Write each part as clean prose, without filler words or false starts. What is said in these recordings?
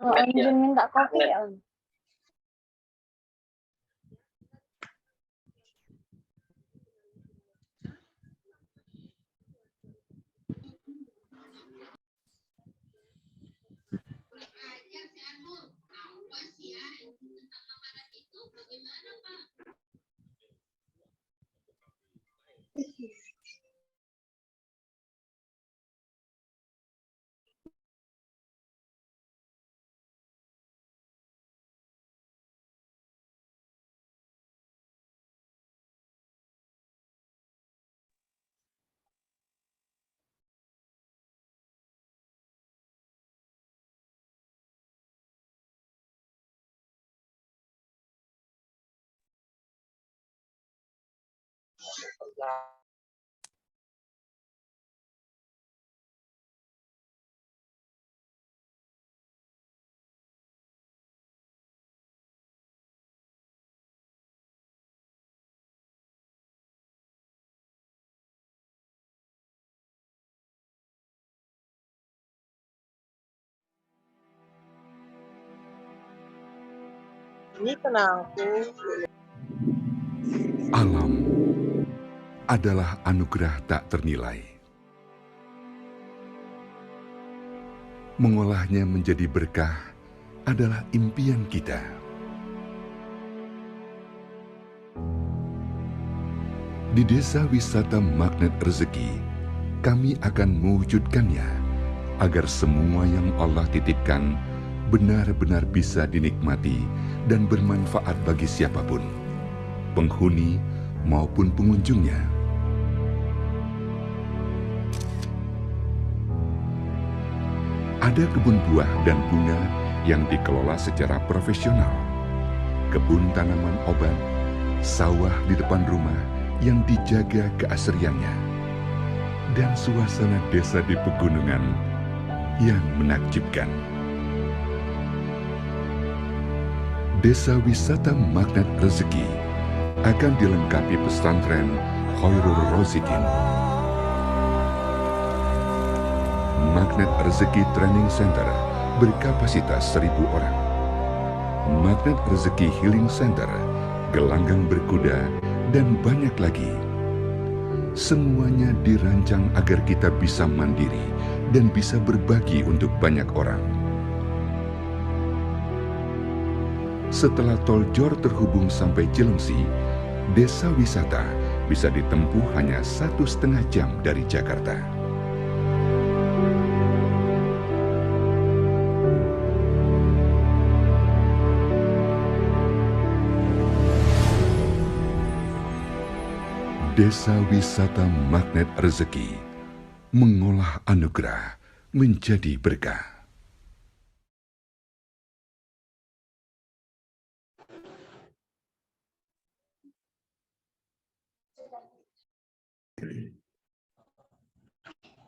Om Jun minta kopi ya, Om. Ini kenangku. Alam adalah anugerah tak ternilai. Mengolahnya menjadi berkah adalah impian kita. Di Desa Wisata Magnet Rezeki, kami akan mewujudkannya agar semua yang Allah titipkan benar-benar bisa dinikmati dan bermanfaat bagi siapapun, penghuni maupun pengunjungnya. Ada kebun buah dan bunga yang dikelola secara profesional, kebun tanaman obat, sawah di depan rumah yang dijaga keasriannya, dan suasana desa di pegunungan yang menakjubkan. Desa Wisata Magnet Rezeki akan dilengkapi pesantren Khairul Rozikin, Magnet Rezeki Training Center berkapasitas 1.000 orang, Magnet Rezeki Healing Center, gelanggang berkuda, dan banyak lagi. Semuanya dirancang agar kita bisa mandiri dan bisa berbagi untuk banyak orang. Setelah tol Jor terhubung sampai Cilengsi, desa wisata bisa ditempuh hanya 1,5 jam dari Jakarta. Desa Wisata Magnet Rezeki mengolah anugerah menjadi berkah.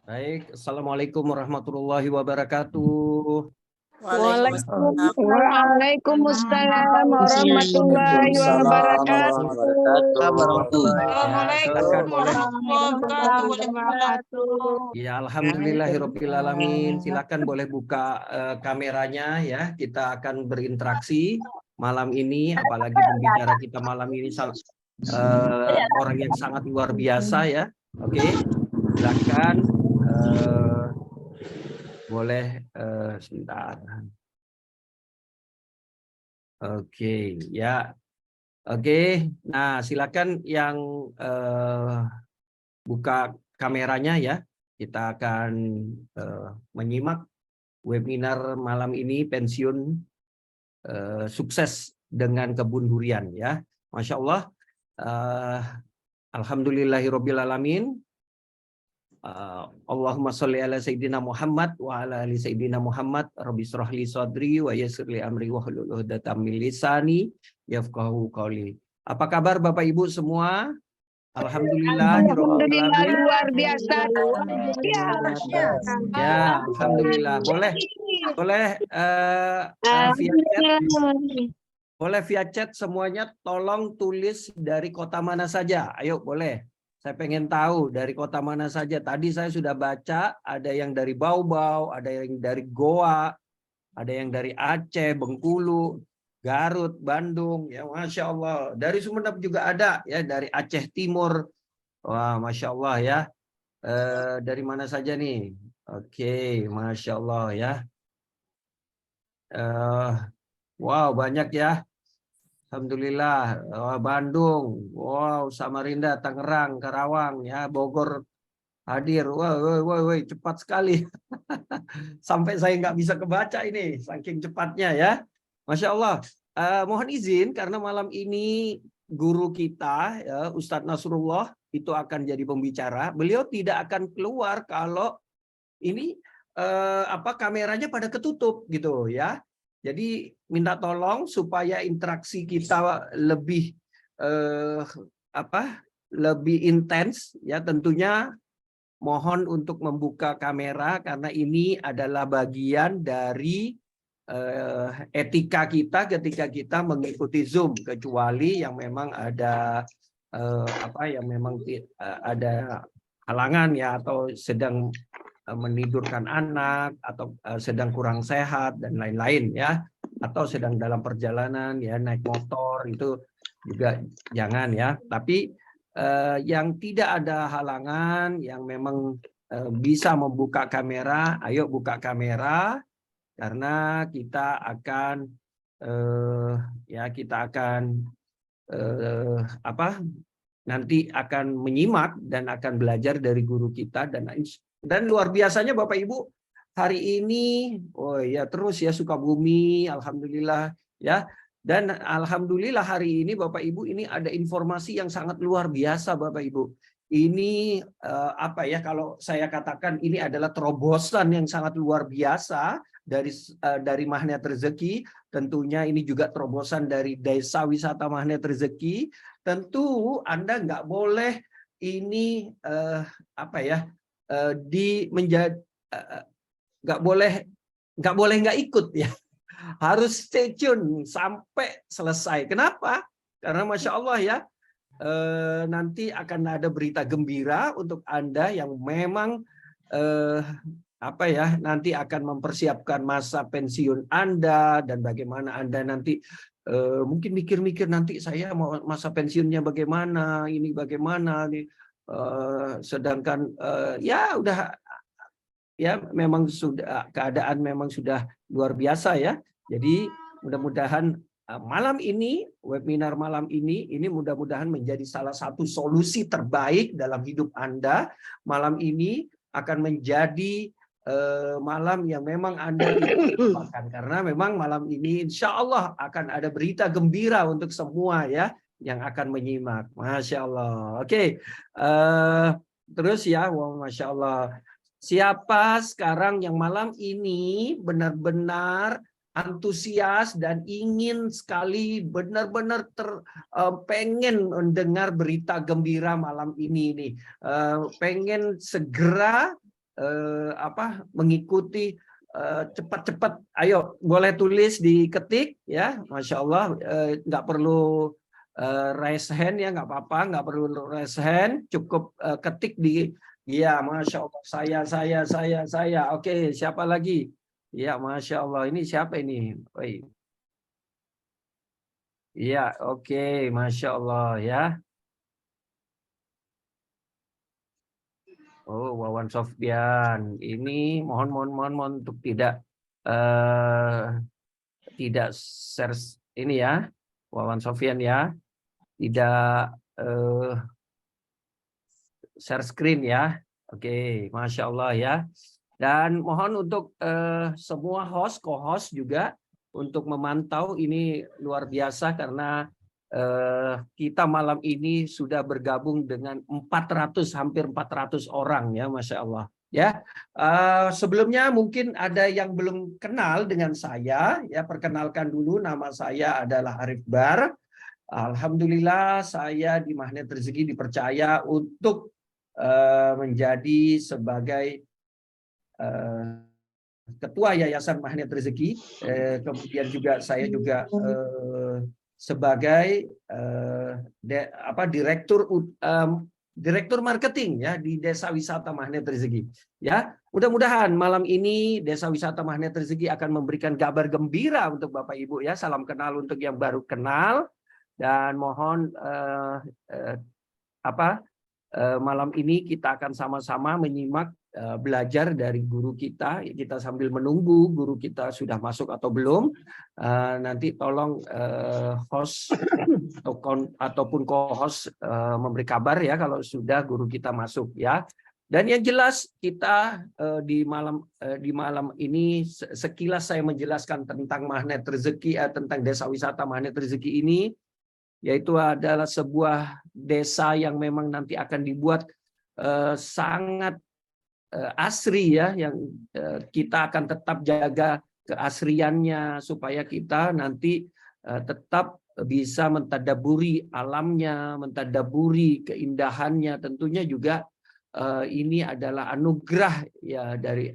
Baik, Assalamualaikum warahmatullahi wabarakatuh. Waalaikumsalam warahmatullahi wabarakatuh. Ya, alhamdulillahirobbilalamin. Silakan boleh buka kameranya ya. Kita akan berinteraksi malam ini, apalagi pembicara kita malam ini orang yang sangat luar biasa ya. Oke, silakan. Boleh sebentar. Oke, ya. Oke, nah silakan yang buka kameranya ya. Kita akan menyimak webinar malam ini, pensiun sukses dengan kebun durian ya. Masya Allah. Alhamdulillahirobbilalamin. Allahumma sholli ala sayyidina Muhammad wa ala ali sayyidina Muhammad. Rabbi shrah li sadri wa yassir li amri wahlul 'uqdatam min lisani yafqahu qawli. Apa kabar Bapak Ibu semua? Alhamdulillah luar biasa. Ya, alhamdulillah. Boleh via chat. Boleh via chat semuanya, tolong tulis dari kota mana saja. Ayo boleh. Saya pengen tahu dari kota mana saja. Tadi saya sudah baca, ada yang dari Bau-Bau, ada yang dari Goa, ada yang dari Aceh, Bengkulu, Garut, Bandung, ya Masya Allah. Dari Sumeneb juga ada, ya dari Aceh Timur. Wah, Masya Allah ya. Dari mana saja nih? Oke, Masya Allah ya. Wow, banyak ya. Alhamdulillah. Bandung, wow, Samarinda, Tangerang, Karawang, ya Bogor hadir. Wah, wah, cepat sekali. Sampai saya nggak bisa kebaca ini, saking cepatnya ya. Masya Allah. Mohon izin karena malam ini guru kita, ya, Ustadz Nasrullah, itu akan jadi pembicara. Beliau tidak akan keluar kalau ini kameranya pada ketutup gitu ya. Jadi minta tolong supaya interaksi kita lebih lebih intens ya, tentunya mohon untuk membuka kamera karena ini adalah bagian dari etika kita ketika kita mengikuti Zoom, kecuali yang memang ada yang memang ada halangan ya, atau sedang menidurkan anak, atau sedang kurang sehat dan lain-lain ya, atau sedang dalam perjalanan ya, naik motor, itu juga jangan ya. Tapi yang tidak ada halangan, yang memang bisa membuka kamera, ayo buka kamera, karena kita akan nanti akan menyimak dan akan belajar dari guru kita, dan luar biasanya Bapak Ibu hari ini, oh ya terus ya Sukabumi, alhamdulillah ya, dan alhamdulillah hari ini Bapak Ibu ini ada informasi yang sangat luar biasa Bapak Ibu. Ini kalau saya katakan ini adalah terobosan yang sangat luar biasa dari Magnet Rezeki. Tentunya ini juga terobosan dari Desa Wisata Magnet Rezeki. Tentu Anda nggak boleh ini nggak boleh nggak ikut ya. Harus stay tune sampai selesai. Kenapa? Karena Masya Allah ya, nanti akan ada berita gembira untuk Anda yang memang nanti akan mempersiapkan masa pensiun Anda, dan bagaimana Anda nanti mungkin mikir-mikir nanti saya mau masa pensiunnya bagaimana, ini bagaimana nih, sedangkan ya udah ya memang sudah keadaan memang sudah luar biasa ya. Jadi mudah-mudahan malam ini, webinar malam ini mudah-mudahan menjadi salah satu solusi terbaik dalam hidup Anda. Malam ini akan menjadi malam yang memang Anda tidak lupakan, karena memang malam ini insya Allah akan ada berita gembira untuk semua ya yang akan menyimak. Masya Allah. Oke. Terus ya, wow, Masya Allah. Siapa sekarang yang malam ini benar-benar antusias dan ingin sekali benar-benar pengen mendengar berita gembira malam ini nih, pengen segera mengikuti, cepat-cepat, ayo boleh tulis, diketik ya, Masya Allah, nggak perlu raise hand ya, nggak apa-apa, nggak perlu raise hand, cukup ketik di, ya Masya Allah, saya, oke, siapa lagi? Ya Masya Allah, ini siapa ini? Iya, oke, Masya Allah ya. Oh, Wawan Sofyan, ini mohon untuk tidak share ini ya, Wawan Sofyan ya, tidak share screen ya. Oke, Masya Allah ya. Dan mohon untuk semua co-host juga untuk memantau, ini luar biasa karena kita malam ini sudah bergabung dengan 400, hampir 400 orang ya, Masya Allah ya. Sebelumnya mungkin ada yang belum kenal dengan saya ya, perkenalkan dulu, nama saya adalah Arif Bar. Alhamdulillah saya di Magnet Rezeki dipercaya untuk menjadi sebagai Ketua Yayasan Magnet Rezeki, kemudian juga saya juga sebagai Direktur Direktur Marketing ya di Desa Wisata Magnet Rezeki. Ya, mudah-mudahan malam ini Desa Wisata Magnet Rezeki akan memberikan kabar gembira untuk Bapak Ibu ya. Salam kenal untuk yang baru kenal dan mohon malam ini kita akan sama-sama menyimak belajar dari guru kita. Kita sambil menunggu guru kita sudah masuk atau belum. Nanti tolong host ataupun co-host memberi kabar ya kalau sudah guru kita masuk ya. Dan yang jelas kita di malam ini sekilas saya menjelaskan tentang Magnet Rezeki, tentang Desa Wisata Magnet Rezeki ini, yaitu adalah sebuah desa yang memang nanti akan dibuat sangat asri ya, yang kita akan tetap jaga keasriannya supaya kita nanti tetap bisa mentadaburi alamnya, mentadaburi keindahannya. Tentunya juga ini adalah anugerah ya dari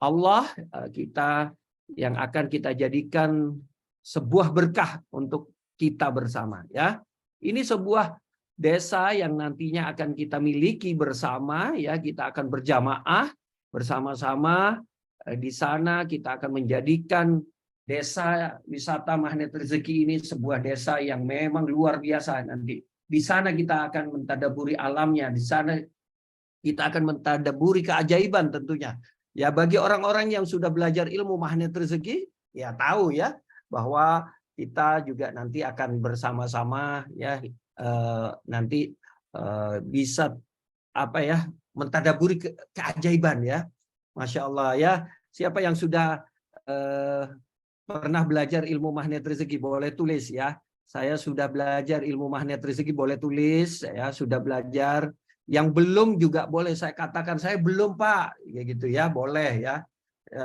Allah kita yang akan kita jadikan sebuah berkah untuk kita bersama ya. Ini sebuah desa yang nantinya akan kita miliki bersama ya, kita akan berjamaah bersama-sama di sana. Kita akan menjadikan Desa Wisata Magnet Rezeki ini sebuah desa yang memang luar biasa. Nanti di sana kita akan mentadaburi alamnya, di sana kita akan mentadaburi keajaiban tentunya ya. Bagi orang-orang yang sudah belajar ilmu Magnet Rezeki ya tahu ya bahwa kita juga nanti akan bersama-sama ya nanti bisa mentadaburi keajaiban ya. Masya Allah ya. Siapa yang sudah pernah belajar ilmu Magnet Rezeki boleh tulis ya. Saya sudah belajar ilmu Magnet Rezeki, boleh tulis. Saya sudah belajar. Yang belum juga boleh saya katakan saya belum Pak, ya gitu ya, boleh ya.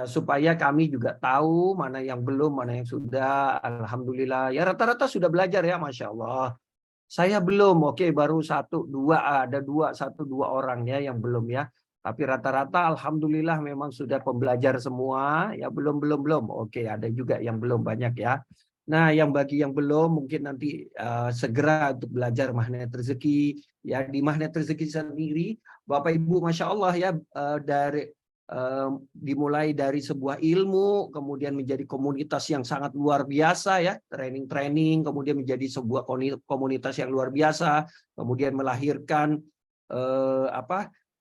Supaya kami juga tahu mana yang belum, mana yang sudah. Alhamdulillah ya, rata-rata sudah belajar ya, Masya Allah. Saya belum, oke, baru 1, 2, ada 2, 1, 2 orang ya yang belum ya. Tapi rata-rata alhamdulillah memang sudah pembelajar semua ya. Belum, oke, ada juga yang belum, banyak ya. Nah, yang bagi yang belum mungkin nanti segera untuk belajar Magnet Rezeki ya. Di Magnet Rezeki sendiri Bapak Ibu Masya Allah ya, dimulai dari sebuah ilmu, kemudian menjadi komunitas yang sangat luar biasa ya, training, kemudian menjadi sebuah komunitas yang luar biasa, kemudian melahirkan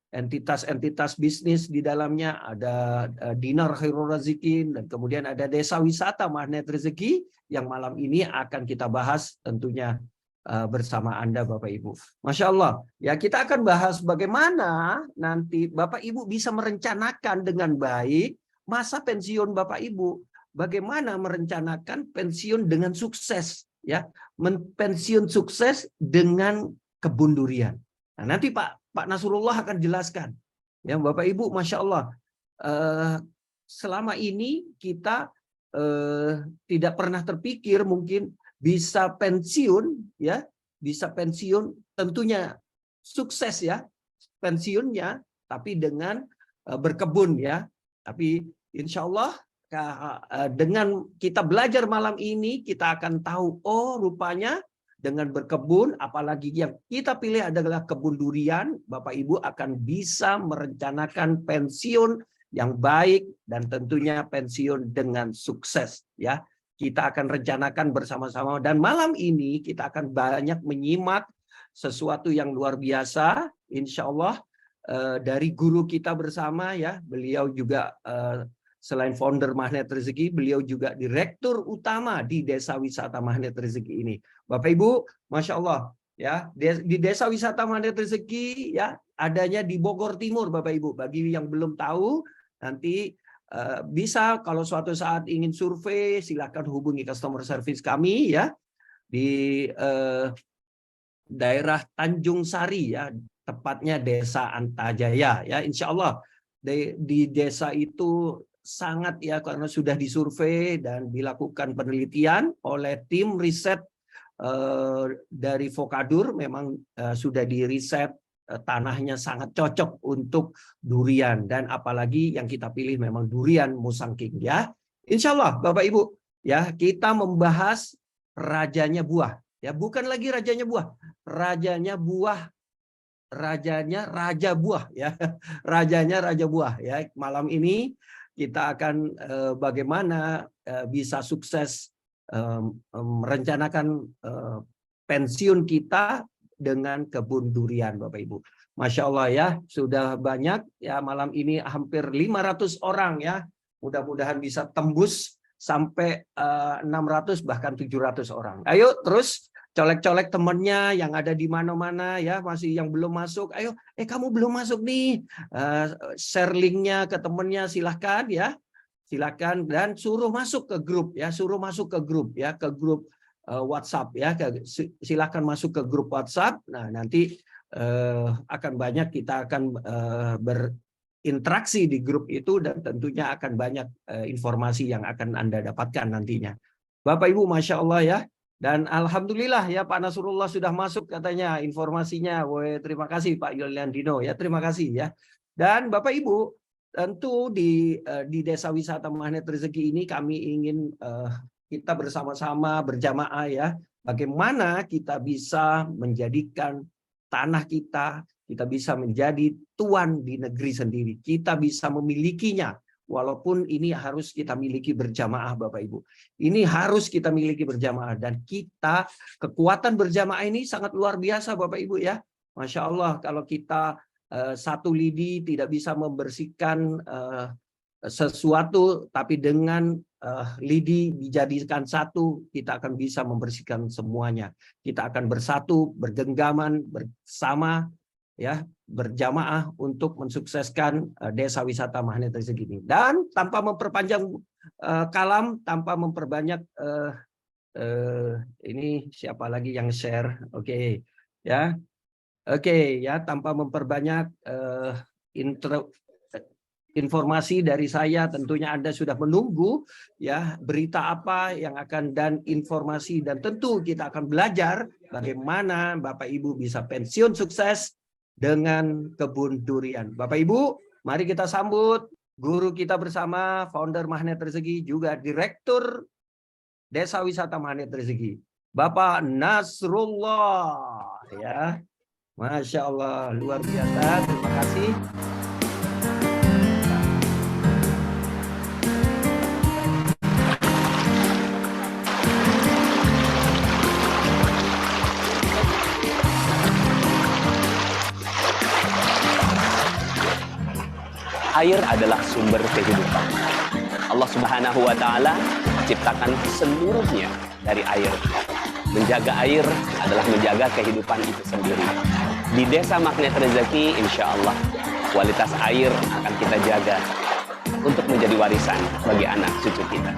entitas-entitas bisnis di dalamnya. Ada Dinar Khairul Razikin, dan kemudian ada Desa Wisata Magnet Rezeki yang malam ini akan kita bahas tentunya bersama Anda Bapak Ibu. Masya Allah ya, kita akan bahas bagaimana nanti Bapak Ibu bisa merencanakan dengan baik masa pensiun Bapak Ibu. Bagaimana merencanakan pensiun dengan sukses ya, pensiun sukses dengan kebun durian. Nah, nanti Pak Nasrullah akan jelaskan ya Bapak Ibu. Masya Allah, selama ini kita tidak pernah terpikir mungkin bisa pensiun ya, bisa pensiun tentunya sukses ya pensiunnya, tapi dengan berkebun ya. Tapi insya Allah dengan kita belajar malam ini kita akan tahu, oh rupanya dengan berkebun, apalagi yang kita pilih adalah kebun durian, Bapak Ibu akan bisa merencanakan pensiun yang baik dan tentunya pensiun dengan sukses ya. Kita akan rencanakan bersama-sama, dan malam ini kita akan banyak menyimak sesuatu yang luar biasa insya Allah dari guru kita bersama ya. Beliau juga selain founder Magnet Rezeki, beliau juga direktur utama di Desa Wisata Magnet Rezeki ini. Bapak Ibu, Masya Allah ya, di Desa Wisata Magnet Rezeki ya, adanya di Bogor Timur Bapak Ibu. Bagi yang belum tahu, nanti bisa kalau suatu saat ingin survei silakan hubungi customer service kami ya di daerah Tanjung Sari ya, tepatnya Desa Antajaya ya. Insya Allah di desa itu sangat ya, karena sudah disurvei dan dilakukan penelitian oleh tim riset dari Vokadur. Memang sudah diriset, tanahnya sangat cocok untuk durian, dan apalagi yang kita pilih memang durian Musangking ya. Insya Allah Bapak Ibu ya, kita membahas rajanya buah ya, bukan lagi rajanya buah rajanya raja buah ya. Rajanya raja buah ya. Malam ini kita akan bagaimana bisa sukses merencanakan pensiun kita dengan kebun durian, Bapak Ibu. Masya Allah ya, sudah banyak ya malam ini hampir 500 orang ya. Mudah-mudahan bisa tembus sampai 600 bahkan 700 orang. Ayo terus colek-colek temennya yang ada di mana-mana ya, masih yang belum masuk. Ayo, kamu belum masuk nih. Share linknya ke temennya, silahkan ya. Silakan dan suruh masuk ke grup ya, ke grup WhatsApp ya. Silakan masuk ke grup WhatsApp. Nah, nanti akan banyak kita akan berinteraksi di grup itu dan tentunya akan banyak informasi yang akan Anda dapatkan nantinya. Bapak Ibu, Masya Allah ya. Dan alhamdulillah ya Pak Nasrullah sudah masuk katanya informasinya. Woy, terima kasih Pak Yuliandino ya, terima kasih ya. Dan Bapak Ibu, tentu di Desa Wisata Magnet Rezeki ini kami ingin kita bersama-sama berjamaah ya, bagaimana kita bisa menjadikan tanah kita bisa menjadi tuan di negeri sendiri. Kita bisa memilikinya, walaupun ini harus kita miliki berjamaah Bapak Ibu. Ini harus kita miliki berjamaah dan kita kekuatan berjamaah ini sangat luar biasa Bapak Ibu ya. Masya Allah kalau kita satu lidi tidak bisa membersihkan sesuatu, tapi dengan lidi dijadikan satu, kita akan bisa membersihkan semuanya. Kita akan bersatu, bergenggaman bersama ya, berjamaah untuk mensukseskan Desa Wisata Magnet Rezeki ini. Dan tanpa memperpanjang kalam, tanpa memperbanyak ini siapa lagi yang share? Oke, ya. Oke, ya, tanpa memperbanyak informasi dari saya, tentunya Anda sudah menunggu ya berita apa yang akan dan informasi, dan tentu kita akan belajar bagaimana Bapak Ibu bisa pensiun sukses dengan kebun durian. Bapak Ibu, mari kita sambut guru kita bersama, founder Magnet Rezeki, juga Direktur Desa Wisata Magnet Rezeki, Bapak Nasrullah ya. Masya Allah, luar biasa. Terima kasih. Air adalah sumber kehidupan. Allah Subhanahu wa Ta'ala ciptakan seluruhnya dari air. Menjaga air adalah menjaga kehidupan itu sendiri. Di Desa Magnet Rezeki, insya Allah, kualitas air akan kita jaga untuk menjadi warisan bagi anak cucu kita.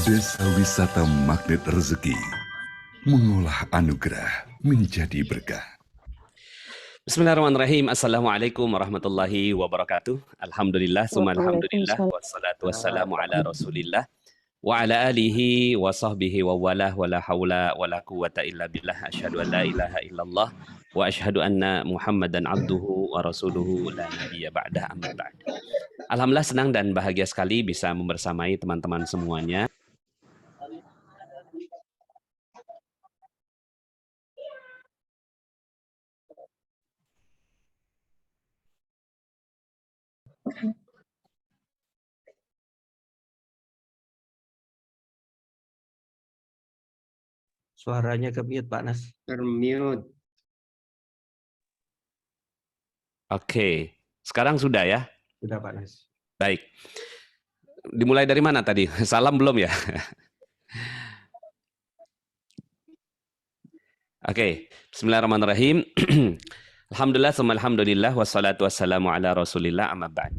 Desa Wisata Magnet Rezeki mengolah anugerah menjadi berkah. Bismillahirrahmanirrahim. Assalamualaikum warahmatullahi wabarakatuh. Alhamdulillah, summa alhamdulillah, wassalatu wassalamu ala rasulillah wa ala alihi wa sahbihi wa walah wa la hawla wa la quwata illa billah. Asyhadu an la ilaha illallah wa asyhadu anna Muhammadan abduhu wa rasuluhu la nabiyya ba'dah, amma ba'd. Alhamdulillah, senang dan bahagia sekali bisa membersamai teman-teman semuanya. Suaranya ke-mute Pak Nas. Termute. Oke, sekarang sudah ya? Sudah Pak Nas. Baik. Dimulai dari mana tadi? Salam belum ya? Oke, bismillahirrahmanirrahim. Alhamdulillah, alhamdulillah, wassalatu wassalamu ala rasulillah, amma ba'd.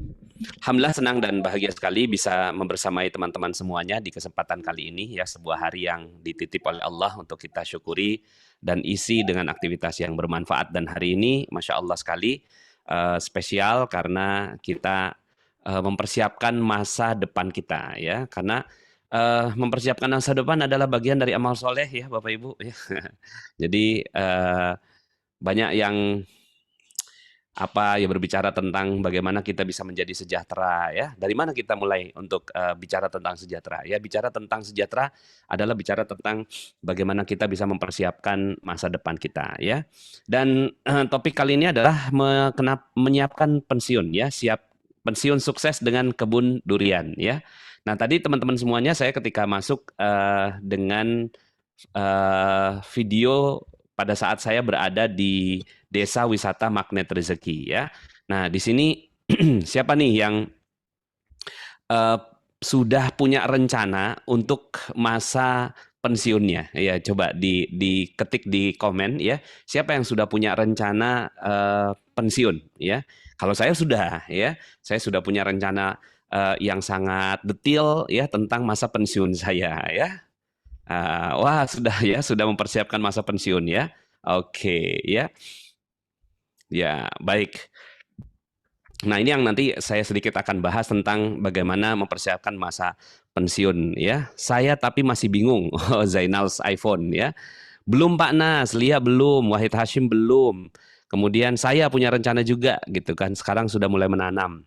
Alhamdulillah, senang dan bahagia sekali bisa membersamai teman-teman semuanya di kesempatan kali ini ya, sebuah hari yang dititip oleh Allah untuk kita syukuri dan isi dengan aktivitas yang bermanfaat. Dan hari ini Masya Allah sekali spesial karena kita mempersiapkan masa depan kita ya, karena mempersiapkan masa depan adalah bagian dari amal soleh ya Bapak Ibu ya. Jadi banyak yang apa ya, berbicara tentang bagaimana kita bisa menjadi sejahtera ya. Dari mana kita mulai untuk bicara tentang sejahtera? Ya, bicara tentang sejahtera adalah bicara tentang bagaimana kita bisa mempersiapkan masa depan kita ya. Dan topik kali ini adalah menyiapkan pensiun ya, siap pensiun sukses dengan kebun durian ya. Nah, tadi teman-teman semuanya saya ketika masuk dengan video pada saat saya berada di Desa Wisata Magnet Rezeki ya. Nah, di sini siapa nih yang sudah punya rencana untuk masa pensiunnya? Ya, coba diketik di komen ya. Siapa yang sudah punya rencana pensiun ya? Kalau saya sudah ya, saya sudah punya rencana yang sangat detail ya tentang masa pensiun saya ya. Wah, sudah ya, sudah mempersiapkan masa pensiun ya. Oke ya. Ya, baik. Nah, ini yang nanti saya sedikit akan bahas tentang bagaimana mempersiapkan masa pensiun ya. Saya tapi masih bingung. Oh, Zainal's iPhone ya. Belum Pak Nas, Lia belum, Wahid Hashim belum. Kemudian saya punya rencana juga gitu kan. Sekarang sudah mulai menanam.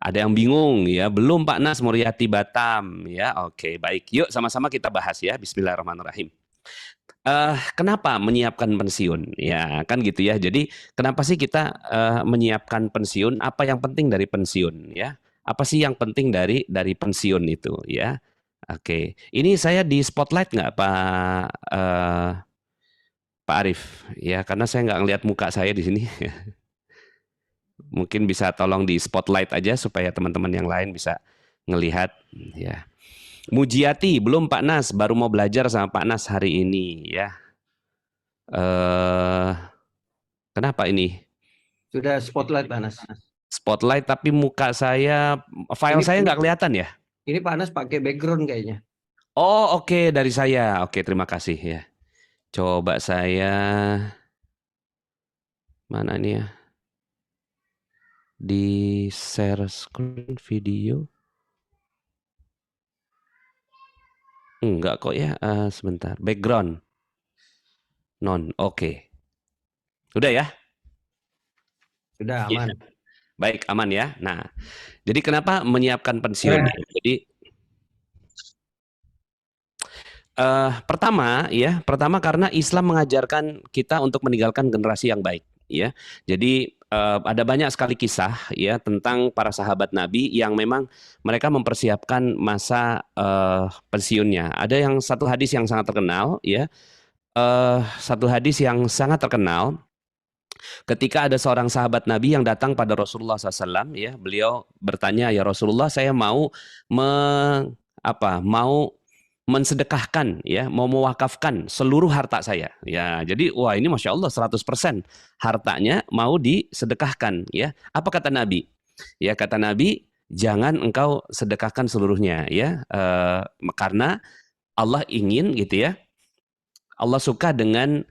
Ada yang bingung ya, belum Pak Nas, Muriati Batam ya. Oke, baik. Yuk sama-sama kita bahas ya. Bismillahirrahmanirrahim. Kenapa menyiapkan pensiun? Ya, kan gitu ya. Jadi, kenapa sih kita menyiapkan pensiun? Apa yang penting dari pensiun ya? Apa sih yang penting dari pensiun itu ya? Oke. Ini saya di spotlight nggak Pak Arif? Ya, karena saya nggak ngelihat muka saya di sini. Mungkin bisa tolong di spotlight aja supaya teman-teman yang lain bisa ngelihat ya. Mujiati, belum Pak Nas, baru mau belajar sama Pak Nas hari ini ya. Kenapa ini? Sudah spotlight Pak Nas. Spotlight tapi muka saya, file saya nggak kelihatan ya? Ini Pak Nas pakai background kayaknya. Oh, oke, dari saya. Oke, terima kasih ya. Coba saya, mana ini ya? Di share screen video. Enggak kok ya, sebentar. Background. Oke. Udah ya? Sudah aman. Ya. Baik, aman ya. Nah, jadi kenapa menyiapkan pensiun? Jadi pertama karena Islam mengajarkan kita untuk meninggalkan generasi yang baik ya. Jadi ada banyak sekali kisah ya tentang para sahabat Nabi yang memang mereka mempersiapkan masa pensiunnya. Ada yang satu hadis yang sangat terkenal ya. Satu hadis yang sangat terkenal ketika ada seorang sahabat Nabi yang datang pada Rasulullah SAW ya, beliau bertanya, ya Rasulullah, saya mau mensedekahkan ya, mau mewakafkan seluruh harta saya ya. Jadi wah, ini Masya Allah 100% hartanya mau disedekahkan ya. Apa kata Nabi? Ya, kata Nabi, jangan engkau sedekahkan seluruhnya ya, karena Allah ingin gitu ya, Allah suka dengan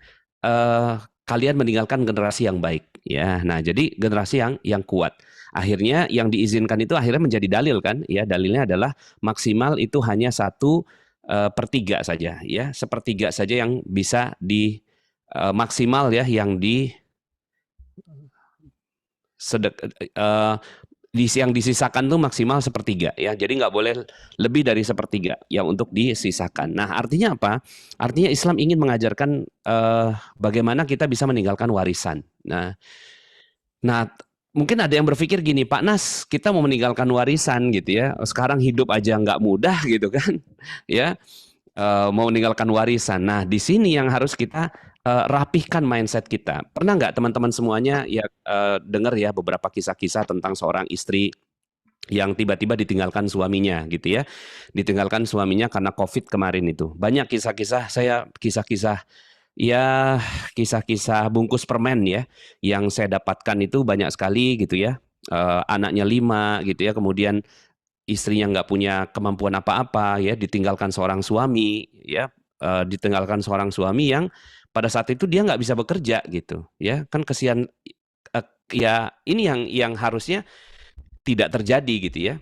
kalian meninggalkan generasi yang baik ya. Nah, jadi generasi yang kuat. Akhirnya yang diizinkan itu akhirnya menjadi dalil kan ya. Dalilnya adalah maksimal itu hanya 1/3 saja ya, 1/3 saja yang bisa maksimal ya, yang yang disisakan tuh maksimal 1/3 ya. Jadi nggak boleh lebih dari 1/3 yang untuk disisakan. Nah, artinya apa? Artinya Islam ingin mengajarkan bagaimana kita bisa meninggalkan warisan. Nah, mungkin ada yang berpikir gini, Pak Nas, kita mau meninggalkan warisan gitu ya. Sekarang hidup aja nggak mudah gitu kan, ya. Mau meninggalkan warisan. Nah, di sini yang harus kita rapihkan mindset kita. Pernah nggak teman-teman semuanya ya dengar ya beberapa kisah-kisah tentang seorang istri yang tiba-tiba ditinggalkan suaminya gitu ya. Ditinggalkan suaminya karena COVID kemarin itu. Banyak kisah-kisah kisah-kisah bungkus permen ya yang saya dapatkan itu banyak sekali gitu ya. Anaknya 5 gitu ya, kemudian istrinya nggak punya kemampuan apa-apa ya, ditinggalkan seorang suami ya, ditinggalkan seorang suami yang pada saat itu dia nggak bisa bekerja gitu ya, kan kesian ya. Ini yang harusnya tidak terjadi gitu ya.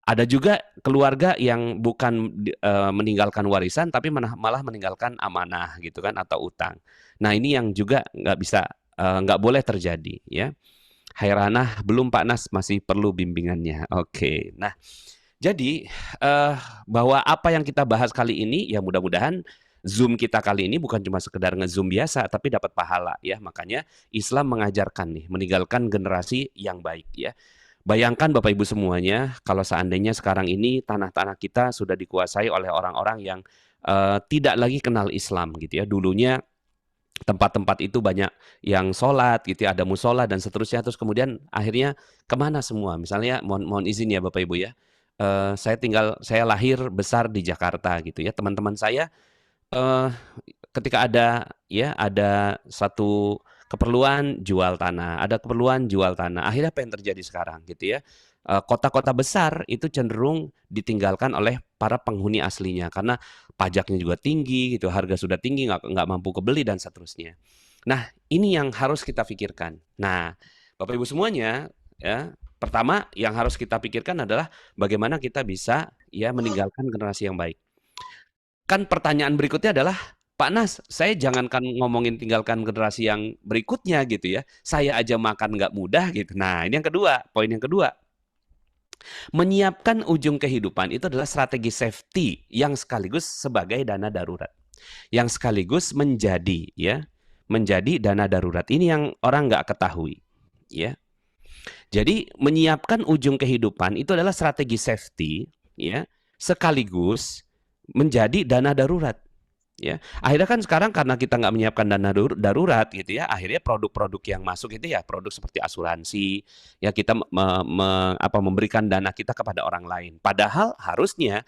Ada juga keluarga yang bukan meninggalkan warisan tapi malah meninggalkan amanah gitu kan, atau utang. Nah, ini yang juga nggak boleh terjadi ya. Hairanah, belum Pak Nas, masih perlu bimbingannya. Oke. Nah, jadi bahwa apa yang kita bahas kali ini ya mudah-mudahan Zoom kita kali ini bukan cuma sekedar nge-Zoom biasa tapi dapat pahala ya. Makanya Islam mengajarkan nih meninggalkan generasi yang baik ya. Bayangkan Bapak Ibu semuanya kalau seandainya sekarang ini tanah-tanah kita sudah dikuasai oleh orang-orang yang tidak lagi kenal Islam gitu ya. Dulunya tempat-tempat itu banyak yang sholat gitu ya, ada musola dan seterusnya, terus kemudian akhirnya kemana semua? Misalnya mohon izin ya Bapak Ibu ya, saya lahir besar di Jakarta gitu ya, teman-teman saya ketika ada satu keperluan jual tanah, ada keperluan jual tanah, akhirnya apa yang terjadi sekarang gitu ya, kota-kota besar itu cenderung ditinggalkan oleh para penghuni aslinya karena pajaknya juga tinggi gitu, harga sudah tinggi, nggak mampu kebeli dan seterusnya. Nah, ini yang harus kita pikirkan. Nah, Bapak Ibu semuanya, ya, pertama yang harus kita pikirkan adalah bagaimana kita bisa ya meninggalkan generasi yang baik. Kan pertanyaan berikutnya adalah, Pak Nas, saya jangankan ngomongin tinggalkan generasi yang berikutnya gitu ya, saya aja makan nggak mudah gitu. Nah, ini yang kedua, poin yang kedua. Menyiapkan ujung kehidupan itu adalah strategi safety yang sekaligus sebagai dana darurat. Yang sekaligus menjadi dana darurat. Ini yang orang nggak ketahui. Ya. Jadi menyiapkan ujung kehidupan itu adalah strategi safety ya, sekaligus menjadi dana darurat. Ya, akhirnya kan sekarang karena kita nggak menyiapkan dana darurat gitu ya, akhirnya produk-produk yang masuk itu ya produk seperti asuransi, ya kita memberikan dana kita kepada orang lain. Padahal harusnya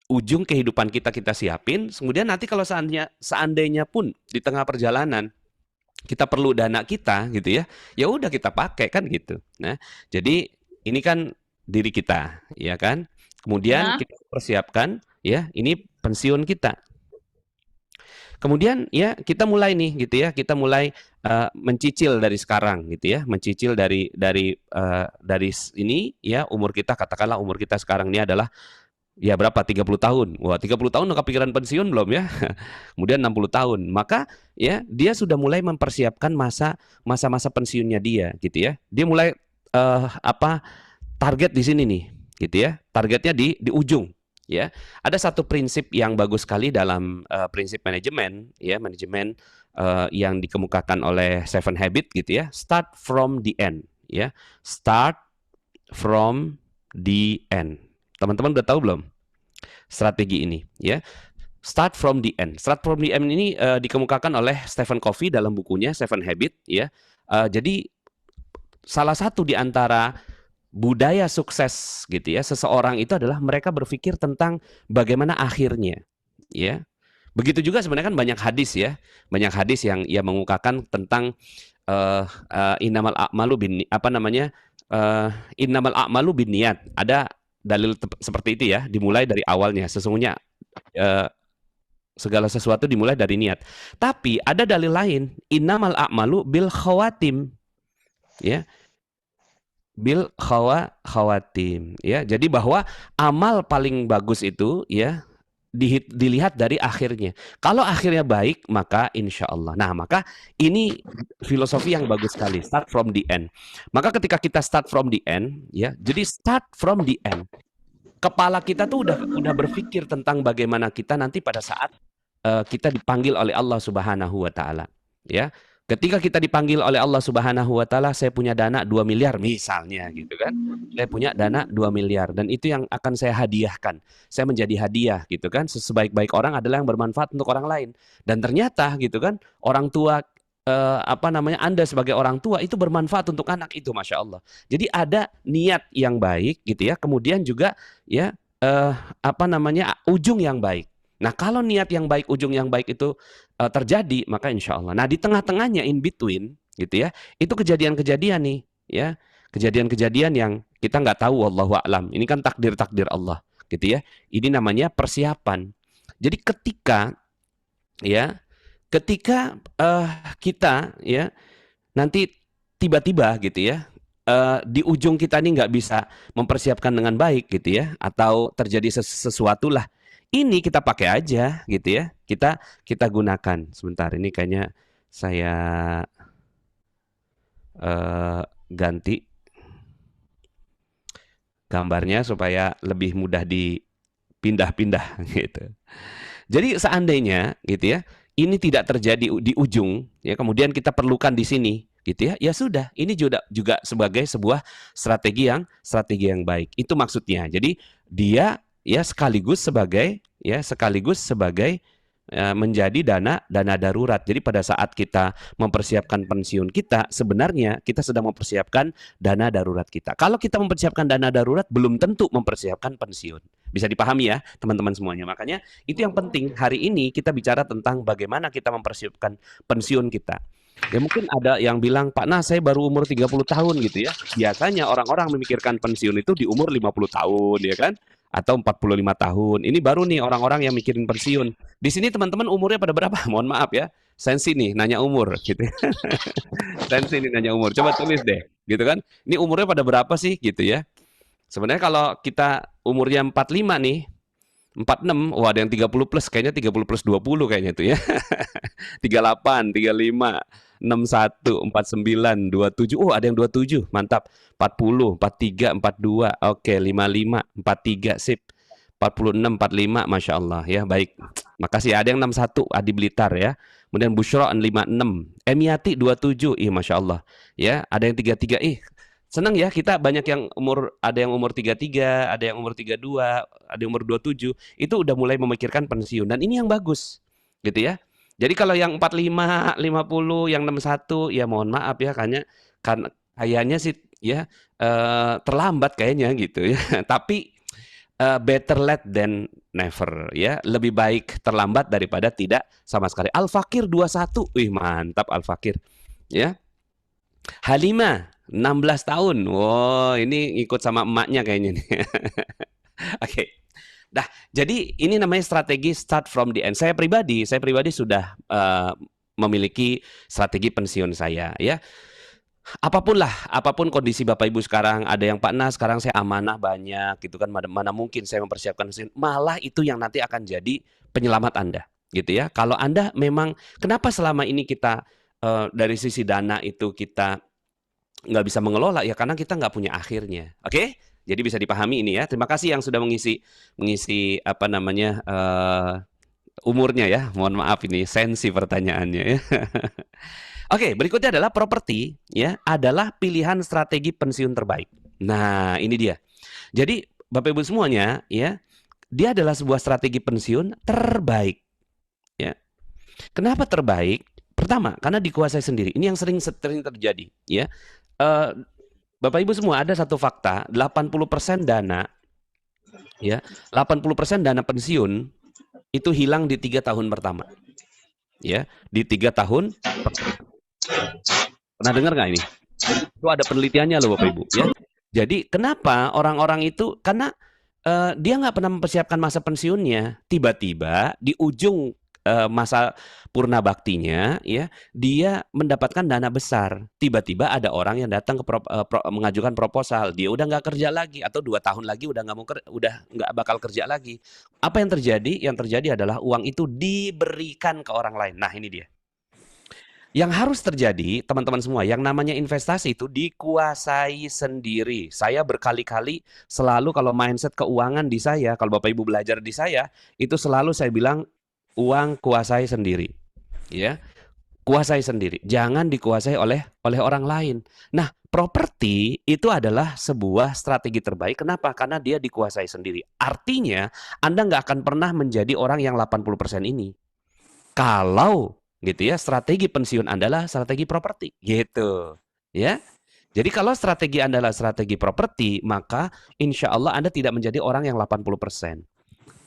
ujung kehidupan kita siapin, kemudian nanti kalau seandainya pun di tengah perjalanan kita perlu dana kita gitu ya, ya udah kita pakai kan gitu. Nah, jadi ini kan diri kita, ya kan. Kemudian kita persiapkan ya, ini pensiun kita. Kemudian ya kita mulai nih gitu ya, kita mulai mencicil dari sekarang gitu ya, mencicil dari ini ya, umur kita katakanlah umur kita sekarang ini adalah ya berapa 30 tahun. Wah, 30 tahun udah kepikiran pensiun belum ya? Kemudian 60 tahun. Maka ya dia sudah mulai mempersiapkan masa-masa pensiunnya dia gitu ya. Dia mulai target di sini nih gitu ya. Targetnya di ujung. Ya, ada satu prinsip yang bagus sekali dalam prinsip manajemen, ya yang dikemukakan oleh Seven Habits gitu ya. Start from the end, ya. Start from the end. Teman-teman udah tahu belum strategi ini? Ya, start from the end. Start from the end ini dikemukakan oleh Stephen Covey dalam bukunya Seven Habits, ya. Jadi salah satu di antara budaya sukses gitu ya seseorang itu adalah mereka berpikir tentang bagaimana akhirnya ya. Begitu juga sebenarnya kan banyak hadis yang mengungkapkan tentang innamal a'malu binniyat. Ada dalil seperti itu ya, dimulai dari awalnya. Sesungguhnya segala sesuatu dimulai dari niat. Tapi ada dalil lain, innamal a'malu bil khawatim. Ya. Bil khawatim ya. Jadi bahwa amal paling bagus itu ya dilihat dari akhirnya. Kalau akhirnya baik maka insya Allah. Nah, maka ini filosofi yang bagus sekali, start from the end. Maka ketika kita start from the end ya, jadi start from the end. Kepala kita tuh udah berpikir tentang bagaimana kita nanti pada saat kita dipanggil oleh Allah Subhanahu wa taala ya. Ketika kita dipanggil oleh Allah Subhanahu wa taala, saya punya dana 2 miliar misalnya gitu kan. Saya punya dana 2 miliar dan itu yang akan saya hadiahkan. Saya menjadi hadiah gitu kan. Sebaik-baik orang adalah yang bermanfaat untuk orang lain. Dan ternyata gitu kan, orang tua Anda sebagai orang tua itu bermanfaat untuk anak itu, Masya Allah. Jadi ada niat yang baik gitu ya. Kemudian juga ya ujung yang baik. Nah, kalau niat yang baik, ujung yang baik itu terjadi, maka insya Allah. Nah, di tengah-tengahnya, in between, gitu ya, itu kejadian-kejadian nih, ya, kejadian-kejadian yang kita nggak tahu, wallahu a'lam. Ini kan takdir-takdir Allah, gitu ya. Ini namanya persiapan. Jadi ketika kita, ya, nanti tiba-tiba, gitu ya, di ujung kita ini nggak bisa mempersiapkan dengan baik, gitu ya, atau terjadi sesuatu lah. Ini kita pakai aja gitu ya. Kita gunakan. Sebentar, ini kayaknya saya ganti gambarnya supaya lebih mudah dipindah-pindah gitu. Jadi seandainya gitu ya, ini tidak terjadi di ujung ya, kemudian kita perlukan di sini gitu ya. Ya sudah, ini juga sebagai sebuah strategi yang baik. Itu maksudnya. Jadi dia ya sekaligus sebagai menjadi dana darurat. Jadi pada saat kita mempersiapkan pensiun kita, sebenarnya kita sedang mempersiapkan dana darurat kita. Kalau kita mempersiapkan dana darurat, belum tentu mempersiapkan pensiun. Bisa dipahami ya teman-teman semuanya. Makanya itu yang penting. Hari ini kita bicara tentang bagaimana kita mempersiapkan pensiun kita. Ya mungkin ada yang bilang, Pak Nas, saya baru umur 30 tahun gitu ya. Biasanya orang-orang memikirkan pensiun itu di umur 50 tahun ya kan? Atau 45 tahun. Ini baru nih orang-orang yang mikirin pensiun. Di sini teman-teman umurnya pada berapa? Mohon maaf ya. Sensi nih nanya umur gitu. Sensi nih nanya umur. Coba tulis deh, gitu kan. Ini umurnya pada berapa sih gitu ya. Sebenarnya kalau kita umurnya 45 nih, 46, wah ada yang 30 plus, kayaknya 30 plus 20 kayaknya itu ya. 38, 35, 61, 49, 27. Oh, ada yang 27. Mantap. 40, 43, 42. Oke, 55, 43. Sip. 46, 45. Masya Allah ya. Baik. Makasih. Ada yang 61. Adi Blitar ya. Kemudian Bushra 56. Emiati 27. Ih, Masya Allah. Ya, ada yang 33. Ih, senang ya, kita banyak yang ada yang umur 33, ada yang umur 32, ada yang umur 27. Itu udah mulai memikirkan pensiun. Dan ini yang bagus. Gitu ya. Jadi kalau yang 45, 50, yang 61, ya mohon maaf ya, kayaknya sih ya terlambat kayaknya gitu ya. Tapi better late than never ya. Lebih baik terlambat daripada tidak sama sekali. Al-Fakir 21. Wih, mantap Al-Fakir. Ya. Halimah 16 tahun. Wow, ini ikut sama emaknya kayaknya nih. Oke. Nah, jadi ini namanya strategi start from the end. Saya pribadi sudah memiliki strategi pensiun saya ya. Apapun kondisi Bapak Ibu sekarang, ada yang Pak Nas sekarang saya amanah banyak gitu kan, mana mungkin saya mempersiapkan pensiun. Malah itu yang nanti akan jadi penyelamat Anda gitu ya. Kalau Anda memang, kenapa selama ini kita dari sisi dana itu kita nggak bisa mengelola ya, karena kita nggak punya akhirnya. Oke? Jadi bisa dipahami ini ya. Terima kasih yang sudah mengisi apa namanya umurnya ya. Mohon maaf ini sensi pertanyaannya ya. Oke, berikutnya adalah properti ya, adalah pilihan strategi pensiun terbaik. Nah, ini dia. Jadi Bapak Ibu semuanya ya, dia adalah sebuah strategi pensiun terbaik. Ya. Kenapa terbaik? Pertama, karena dikuasai sendiri. Ini yang sering terjadi ya. Bapak Ibu semua, ada satu fakta, 80% dana ya, 80% dana pensiun itu hilang di 3 tahun pertama. Ya, di 3 tahun pertama. Pernah dengar nggak ini? Itu ada penelitiannya loh Bapak Ibu ya. Jadi kenapa orang-orang itu, karena dia nggak pernah mempersiapkan masa pensiunnya, tiba-tiba di ujung masa purna baktinya ya, dia mendapatkan dana besar. Tiba-tiba ada orang yang datang mengajukan proposal, dia udah nggak kerja lagi, atau 2 tahun lagi udah nggak bakal kerja lagi. Apa yang terjadi? Yang terjadi adalah uang itu diberikan ke orang lain. Nah, ini dia. Yang harus terjadi, teman-teman semua, yang namanya investasi itu dikuasai sendiri. Saya berkali-kali selalu kalau mindset keuangan di saya, kalau Bapak Ibu belajar di saya, itu selalu saya bilang uang kuasai sendiri. Ya. Kuasai sendiri. Jangan dikuasai oleh orang lain. Nah, properti itu adalah sebuah strategi terbaik. Kenapa? Karena dia dikuasai sendiri. Artinya, Anda nggak akan pernah menjadi orang yang 80% ini. Kalau gitu ya, strategi pensiun Anda adalah strategi properti, gitu ya. Jadi kalau strategi Anda adalah strategi properti, maka insya Allah Anda tidak menjadi orang yang 80%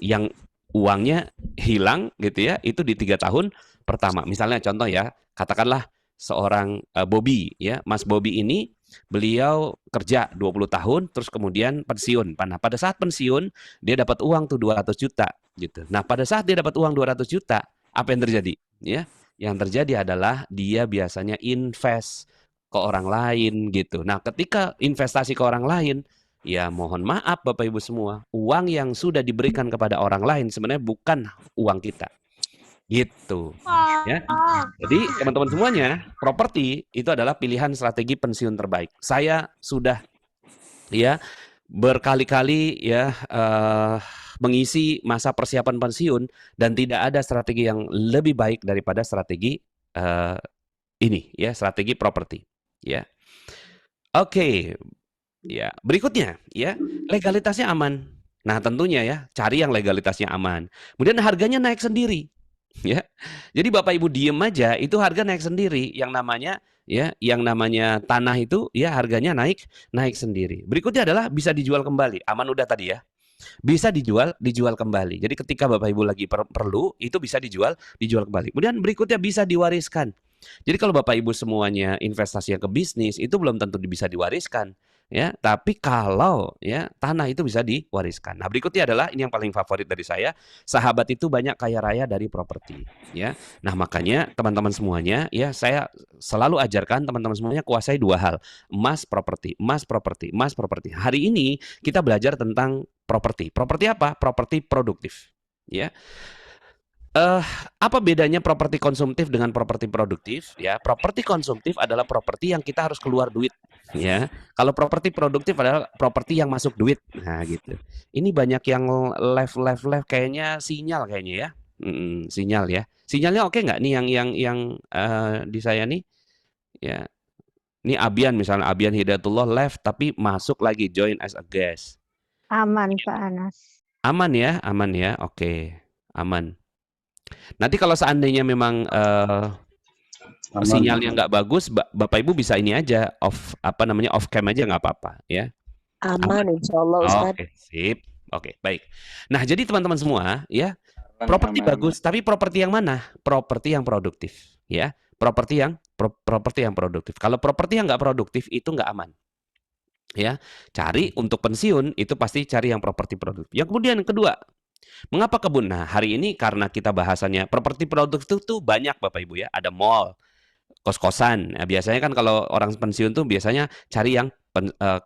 yang uangnya hilang gitu ya, itu di 3 tahun pertama. Misalnya contoh ya, katakanlah seorang Bobby ya, Mas Bobby ini beliau kerja 20 tahun terus kemudian pensiun. Nah, pada saat pensiun dia dapat uang tuh 200 juta gitu. Nah, pada saat dia dapat uang 200 juta, apa yang terjadi? Ya, yang terjadi adalah dia biasanya invest ke orang lain gitu. Nah, ketika investasi ke orang lain, ya mohon maaf Bapak Ibu semua, uang yang sudah diberikan kepada orang lain sebenarnya bukan uang kita. Gitu. Ya. Jadi teman-teman semuanya, properti itu adalah pilihan strategi pensiun terbaik. Saya sudah ya berkali-kali ya mengisi masa persiapan pensiun dan tidak ada strategi yang lebih baik daripada strategi ini ya, strategi properti ya. Oke. Ya, berikutnya ya, legalitasnya aman. Nah, tentunya ya, cari yang legalitasnya aman. Kemudian harganya naik sendiri. Ya. Jadi Bapak Ibu diem aja, itu harga naik sendiri. Yang namanya tanah itu ya harganya naik sendiri. Berikutnya adalah bisa dijual kembali. Aman udah tadi ya. Bisa dijual kembali. Jadi ketika Bapak Ibu lagi perlu, itu bisa dijual kembali. Kemudian berikutnya bisa diwariskan. Jadi kalau Bapak Ibu semuanya investasinya ke bisnis, itu belum tentu bisa diwariskan. Ya, tapi kalau ya tanah itu bisa diwariskan. Nah, berikutnya adalah ini yang paling favorit dari saya, sahabat itu banyak kaya raya dari properti, ya. Nah, makanya teman-teman semuanya ya saya selalu ajarkan teman-teman semuanya kuasai dua hal, emas properti, emas properti, emas properti. Hari ini kita belajar tentang properti. Properti apa? Properti produktif, ya. Apa bedanya properti konsumtif dengan properti produktif? Ya, properti konsumtif adalah properti yang kita harus keluar duit, ya. Kalau properti produktif adalah properti yang masuk duit. Nah, gitu. Ini banyak yang live kayaknya sinyal kayaknya ya. Sinyal ya. Sinyalnya oke nggak nih yang di saya nih? Ya. Ini Abian misalnya, Abian Hidayatullah live tapi masuk lagi join as a guest. Aman Pak Anas. Aman ya? Oke. Aman. Nanti kalau seandainya memang sinyalnya nggak bagus, Bapak Ibu bisa ini aja off cam aja nggak apa-apa ya. Aman insyaallah Ustaz. Oke, sip. Oke, baik. Nah, jadi teman-teman semua ya, properti bagus, tapi properti yang mana? Properti yang produktif ya. Properti yang produktif. Kalau properti yang nggak produktif itu nggak aman. Ya, cari untuk pensiun itu pasti cari yang properti produktif. Yang kemudian yang kedua, mengapa kebun? Nah, hari ini karena kita bahasannya properti produktif tuh banyak Bapak Ibu ya. Ada mall, kos-kosan. Nah, biasanya kan kalau orang pensiun tuh biasanya cari yang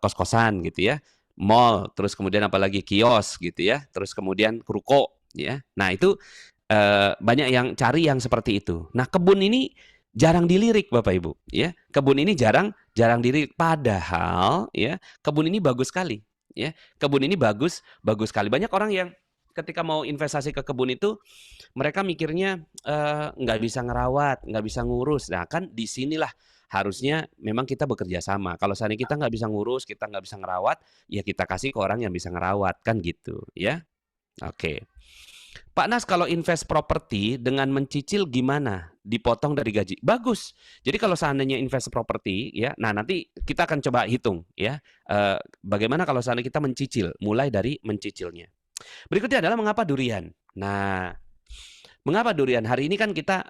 kos-kosan gitu ya. Mall, terus kemudian apalagi kios gitu ya. Terus kemudian ruko ya. Nah, itu banyak yang cari yang seperti itu. Nah, kebun ini jarang dilirik Bapak Ibu ya. Kebun ini jarang dilirik, padahal ya kebun ini bagus sekali ya. Kebun ini bagus sekali. Banyak orang yang ketika mau investasi ke kebun itu mereka mikirnya nggak bisa ngerawat, nggak bisa ngurus. Nah, kan di sinilah harusnya memang kita bekerja sama. Kalau seandainya kita nggak bisa ngurus, kita nggak bisa ngerawat, ya kita kasih ke orang yang bisa ngerawat, kan gitu ya. Oke. Pak Nas, kalau invest properti dengan mencicil gimana? Dipotong dari gaji? Bagus. Jadi kalau seandainya invest properti, ya, nah nanti kita akan coba hitung, ya, bagaimana kalau seandainya kita mencicil, mulai dari mencicilnya. Berikutnya adalah mengapa durian. Nah, mengapa durian? Hari ini kan kita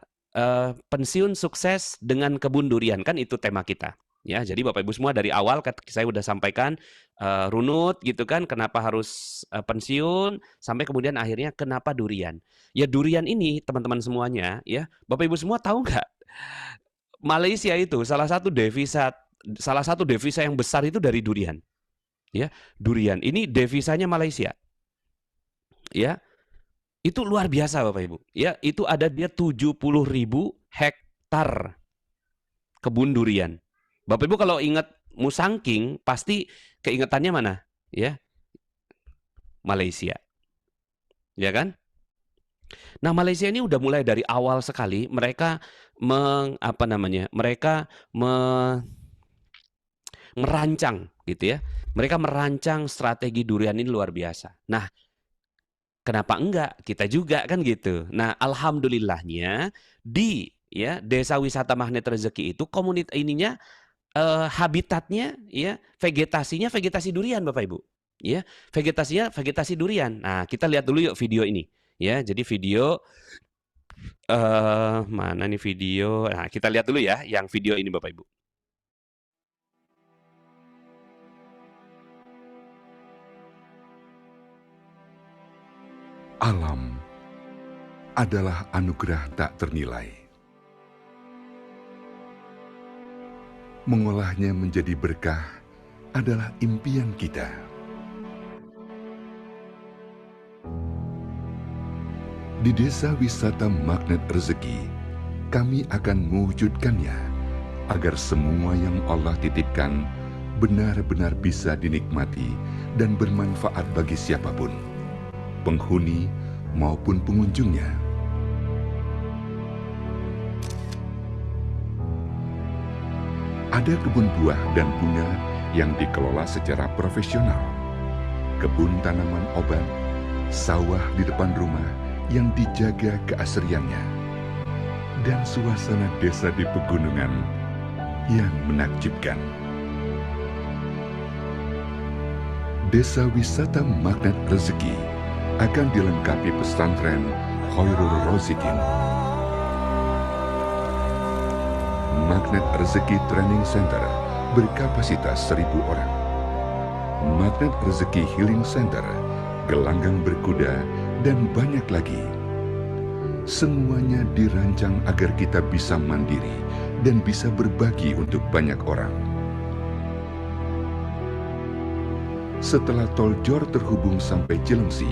pensiun sukses dengan kebun durian, kan itu tema kita. Ya, jadi Bapak Ibu semua dari awal saya udah sampaikan runut gitu kan, kenapa harus pensiun, sampai kemudian akhirnya kenapa durian. Ya durian ini teman-teman semuanya ya, Bapak Ibu semua tahu nggak? Malaysia itu salah satu devisa yang besar itu dari durian. Ya, durian ini devisanya Malaysia. Ya. Itu luar biasa Bapak Ibu. Ya, itu ada dia 70.000 hektar kebun durian. Bapak Ibu kalau ingat Musangking pasti keingetannya mana? Ya. Malaysia. Ya kan? Nah, Malaysia ini udah mulai dari awal sekali mereka merancang gitu ya. Mereka merancang strategi durian ini luar biasa. Nah, kenapa enggak? Kita juga kan gitu. Nah, alhamdulillahnya di ya Desa Wisata Magnet Rezeki itu komunitas ininya habitatnya ya vegetasinya vegetasi durian Bapak Ibu. Ya, vegetasinya vegetasi durian. Nah, kita lihat dulu yuk video ini. Ya, jadi video mana nih video? Nah, kita lihat dulu ya yang video ini Bapak Ibu. Alam adalah anugerah tak ternilai. Mengolahnya menjadi berkah adalah impian kita. Di Desa Wisata Magnet Rezeki, kami akan mewujudkannya agar semua yang Allah titipkan benar-benar bisa dinikmati dan bermanfaat bagi siapapun, penghuni maupun pengunjungnya. Ada kebun buah dan bunga yang dikelola secara profesional, kebun tanaman obat, sawah di depan rumah yang dijaga keasriannya, dan suasana desa di pegunungan yang menakjubkan. Desa Wisata Magnet Rezeki akan dilengkapi pesantren Khairul Rozikin. Magnet Rezeki Training Center berkapasitas 1.000 orang. Magnet Rezeki Healing Center, gelanggang berkuda, dan banyak lagi. Semuanya dirancang agar kita bisa mandiri dan bisa berbagi untuk banyak orang. Setelah tol Jor terhubung sampai Cilengsi,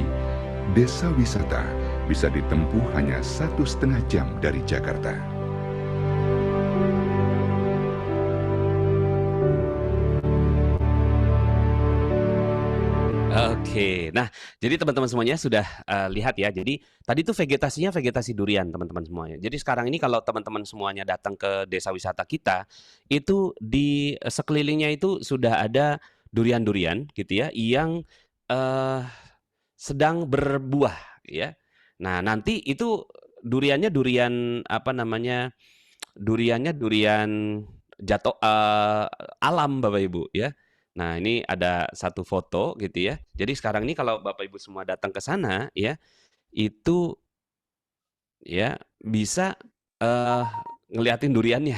desa wisata bisa ditempuh hanya 1,5 jam dari Jakarta. Oke, nah jadi teman-teman semuanya sudah lihat ya. Jadi tadi tuh vegetasinya vegetasi durian teman-teman semuanya. Jadi sekarang ini kalau teman-teman semuanya datang ke desa wisata kita, itu di sekelilingnya itu sudah ada durian-durian gitu ya, yang sedang berbuah ya. Nah nanti itu duriannya durian apa namanya? Duriannya durian jatuh alam Bapak Ibu ya. Nah, ini ada satu foto gitu ya. Jadi sekarang ini kalau Bapak Ibu semua datang ke sana ya, itu ya bisa ngeliatin duriannya.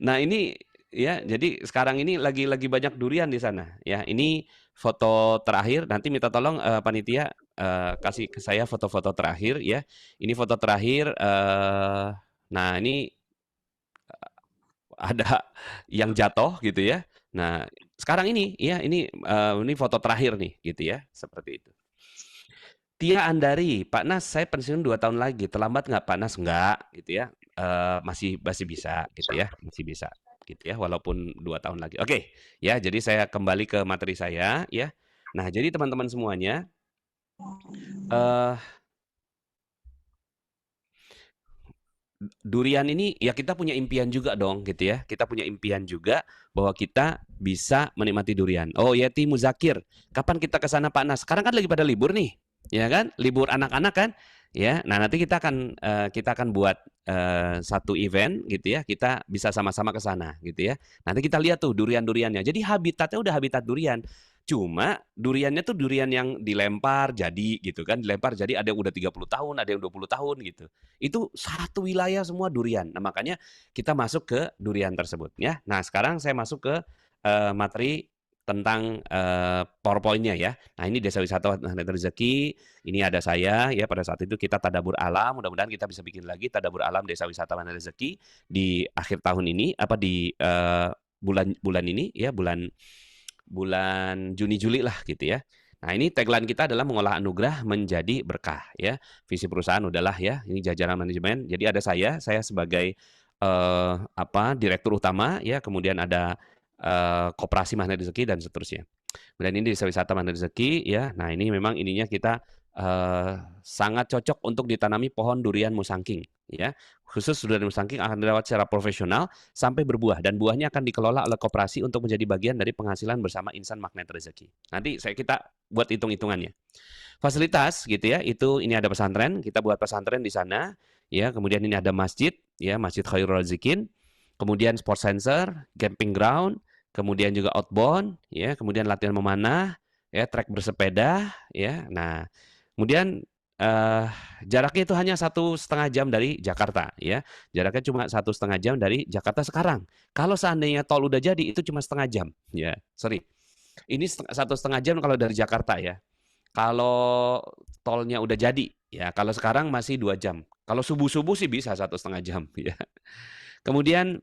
Nah, ini ya, jadi sekarang ini lagi banyak durian di sana ya. Ini foto terakhir, nanti minta tolong panitia kasih ke saya foto-foto terakhir ya. Ini foto terakhir nah ini ada yang jatuh gitu ya. Nah, sekarang ini ya ini foto terakhir nih gitu ya, seperti itu. Tia Andari, Pak Nas, saya pensiun 2 tahun lagi. Terlambat nggak Pak Nas? Nggak gitu ya. Masih bisa gitu ya, masih bisa gitu ya, walaupun 2 tahun lagi. Oke, ya jadi saya kembali ke materi saya ya. Nah, jadi teman-teman semuanya durian ini ya kita punya impian juga dong gitu ya. Kita punya impian juga bahwa kita bisa menikmati durian. Oh, Yeti Muzakir, kapan kita ke sana Pak Nas? Sekarang kan lagi pada libur nih. Ya kan? Libur anak-anak kan? Ya. Nah, nanti kita akan buat satu event gitu ya. Kita bisa sama-sama ke sana gitu ya. Nanti kita lihat tuh durian-duriannya. Jadi habitatnya udah habitat durian. Cuma duriannya tuh durian yang dilempar jadi gitu kan. Dilempar jadi ada yang udah 30 tahun, ada yang 20 tahun gitu. Itu satu wilayah semua durian. Nah, makanya kita masuk ke durian tersebut ya. Nah, sekarang saya masuk ke materi tentang PowerPoint-nya ya. Nah, ini Desa Wisata Magnet Rezeki. Ini ada saya ya, pada saat itu kita tadabur alam. Mudah-mudahan kita bisa bikin lagi tadabur alam Desa Wisata Magnet Rezeki di akhir tahun ini, apa di bulan ini ya, bulan Juni Juli lah gitu ya. Nah, ini tagline kita adalah mengolah anugerah menjadi berkah ya. Visi perusahaan udahlah ya, ini jajaran manajemen. Jadi ada saya sebagai direktur utama ya, kemudian ada koperasi Magnet Rezeki dan seterusnya. Kemudian ini Desa Wisata Magnet Rezeki ya. Nah, ini memang ininya kita sangat cocok untuk ditanami pohon durian musangking ya. Khusus durian musangking akan dirawat secara profesional sampai berbuah, dan buahnya akan dikelola oleh koperasi untuk menjadi bagian dari penghasilan bersama Insan Magnet Rezeki. Nanti kita buat hitung-hitungannya. Fasilitas gitu ya, itu ini ada pesantren, kita buat pesantren di sana ya. Kemudian ini ada masjid ya, Masjid Khairul Rozikin. Kemudian sport center, camping ground, kemudian juga outbound ya, kemudian latihan memanah ya, trek bersepeda ya. Nah, kemudian jaraknya itu hanya 1,5 jam dari Jakarta ya. Jaraknya cuma 1,5 jam dari Jakarta sekarang. Kalau seandainya tol udah jadi itu cuma 1,5 jam ya. Sorry. Ini 1,5 jam kalau dari Jakarta ya. Kalau tolnya udah jadi ya. Kalau sekarang masih 2 jam. Kalau subuh-subuh sih bisa 1,5 jam ya. Kemudian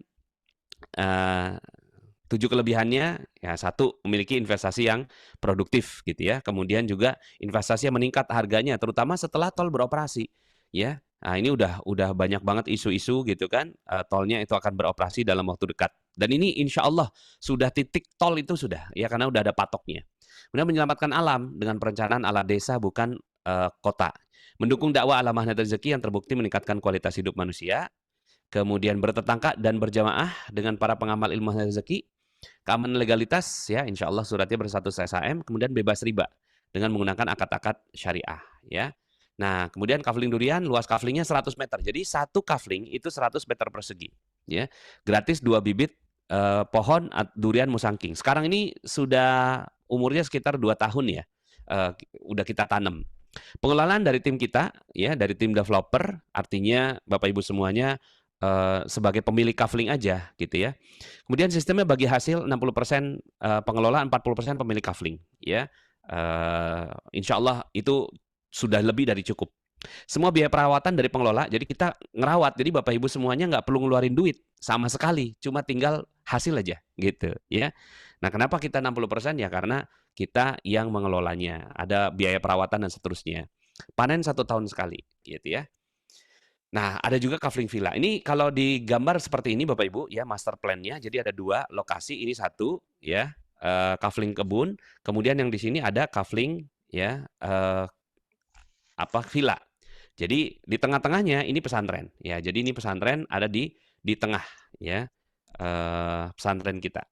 7 kelebihannya, ya satu, memiliki investasi yang produktif gitu ya. Kemudian juga investasi yang meningkat harganya, terutama setelah tol beroperasi, ya. Nah ini udah banyak banget isu-isu gitu kan, tolnya itu akan beroperasi dalam waktu dekat. Dan ini insya Allah sudah titik tol itu sudah, ya karena udah ada patoknya. Kemudian menyelamatkan alam dengan perencanaan ala desa bukan kota. Mendukung dakwah ala magnet rezeki yang terbukti meningkatkan kualitas hidup manusia. Kemudian bertetangga dan berjamaah dengan para pengamal ilmu rezeki, keamanan legalitas ya insya Allah suratnya berstatus SHM, kemudian bebas riba dengan menggunakan akad-akad syariah ya. Nah kemudian kafling durian, luas kaflingnya 100 meter, jadi satu kafling itu 100 meter persegi ya, gratis 2 bibit pohon durian musangking. Sekarang ini sudah umurnya sekitar 2 tahun ya, udah kita tanam. Pengelolaan dari tim kita ya, dari tim developer, artinya Bapak Ibu semuanya sebagai pemilik kafling aja gitu ya. Kemudian sistemnya bagi hasil 60% pengelola, 40% pemilik kafling ya. Insya Allah itu sudah lebih dari cukup. Semua biaya perawatan dari pengelola, jadi kita ngerawat, jadi Bapak Ibu semuanya nggak perlu ngeluarin duit sama sekali, cuma tinggal hasil aja gitu ya. Nah kenapa kita 60%? Ya karena kita yang mengelolanya, ada biaya perawatan dan seterusnya. Panen 1 tahun sekali gitu ya. Nah, ada juga kafling villa. Ini kalau digambar seperti ini Bapak Ibu ya, master plan-nya. Jadi ada 2 lokasi, ini 1 ya, kafling kebun, kemudian yang di sini ada kafling ya villa. Jadi di tengah-tengahnya ini pesantren ya. Jadi ini pesantren ada di tengah ya, pesantren kita.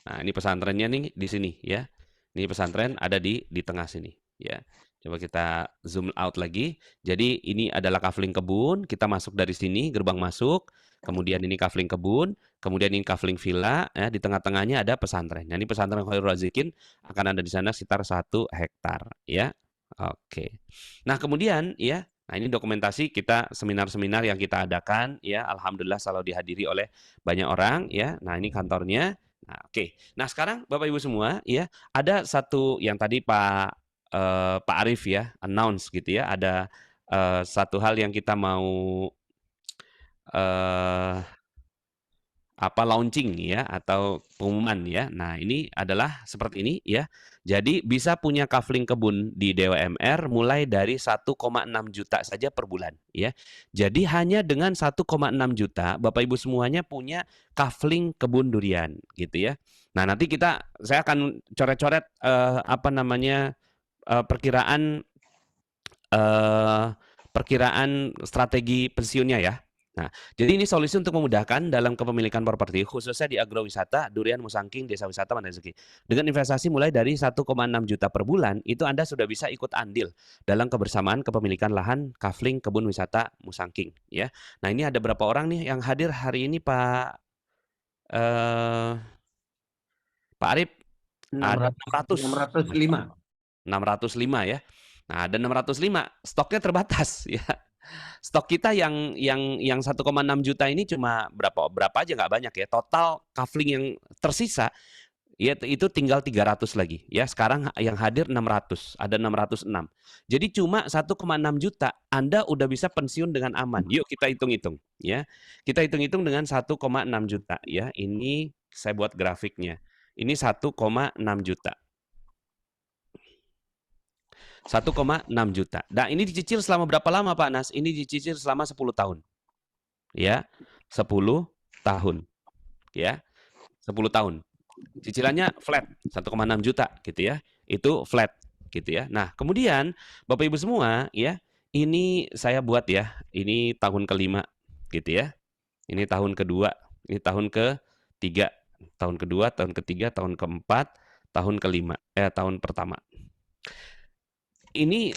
Nah, ini pesantrennya nih di sini ya. Ini pesantren ada di tengah sini ya. Coba kita zoom out lagi. Jadi ini adalah kafling kebun, kita masuk dari sini, gerbang masuk, kemudian ini kafling kebun, kemudian ini kafling villa, ya, di tengah-tengahnya ada pesantren. Nah, ini pesantren Khairul Razikin akan ada di sana sekitar 1 hektar, ya. Oke. Nah, kemudian ya, nah ini dokumentasi kita seminar-seminar yang kita adakan, ya, alhamdulillah selalu dihadiri oleh banyak orang, ya. Nah, ini kantornya. Nah, oke. Nah, sekarang Bapak Ibu semua, ya, ada satu yang tadi Pak Arif ya announce gitu ya, ada satu hal yang kita mau launching ya atau pengumuman ya. Nah ini adalah seperti ini ya. Jadi bisa punya kafling kebun di DWMR mulai dari 1,6 juta saja per bulan ya. Jadi hanya dengan 1,6 juta Bapak Ibu semuanya punya kafling kebun durian gitu ya. Nah nanti saya akan coret-coret perkiraan strategi pensiunnya ya. Nah, jadi ini solusi untuk memudahkan dalam kepemilikan properti khususnya di agrowisata, durian musangking, desa wisata Magnet Rezeki. Dengan investasi mulai dari 1,6 juta per bulan, itu Anda sudah bisa ikut andil dalam kebersamaan kepemilikan lahan kafling kebun wisata musangking ya. Nah, ini ada berapa orang nih yang hadir hari ini Pak Arif? 605. 605 ya. Nah, ada 605, stoknya terbatas ya. Stok kita yang 1,6 juta ini cuma berapa aja nggak banyak ya. Total kafling yang tersisa ya itu tinggal 300 lagi ya. Sekarang yang hadir 600, ada 606. Jadi cuma 1,6 juta Anda udah bisa pensiun dengan aman. Yuk kita hitung-hitung ya. Kita hitung-hitung dengan 1,6 juta ya. Ini saya buat grafiknya. Ini 1,6 juta. 1,6 juta. Nah, ini dicicil selama berapa lama Pak Nas? Ini dicicil selama 10 tahun. Ya, 10 tahun. Ya, 10 tahun. Cicilannya flat, 1,6 juta gitu ya. Itu flat gitu ya. Nah, kemudian Bapak Ibu semua ya, ini saya buat ya, ini tahun kelima gitu ya. Ini tahun kedua, ini tahun ketiga. Tahun kedua, tahun ketiga, tahun keempat, tahun kelima, tahun pertama. Ini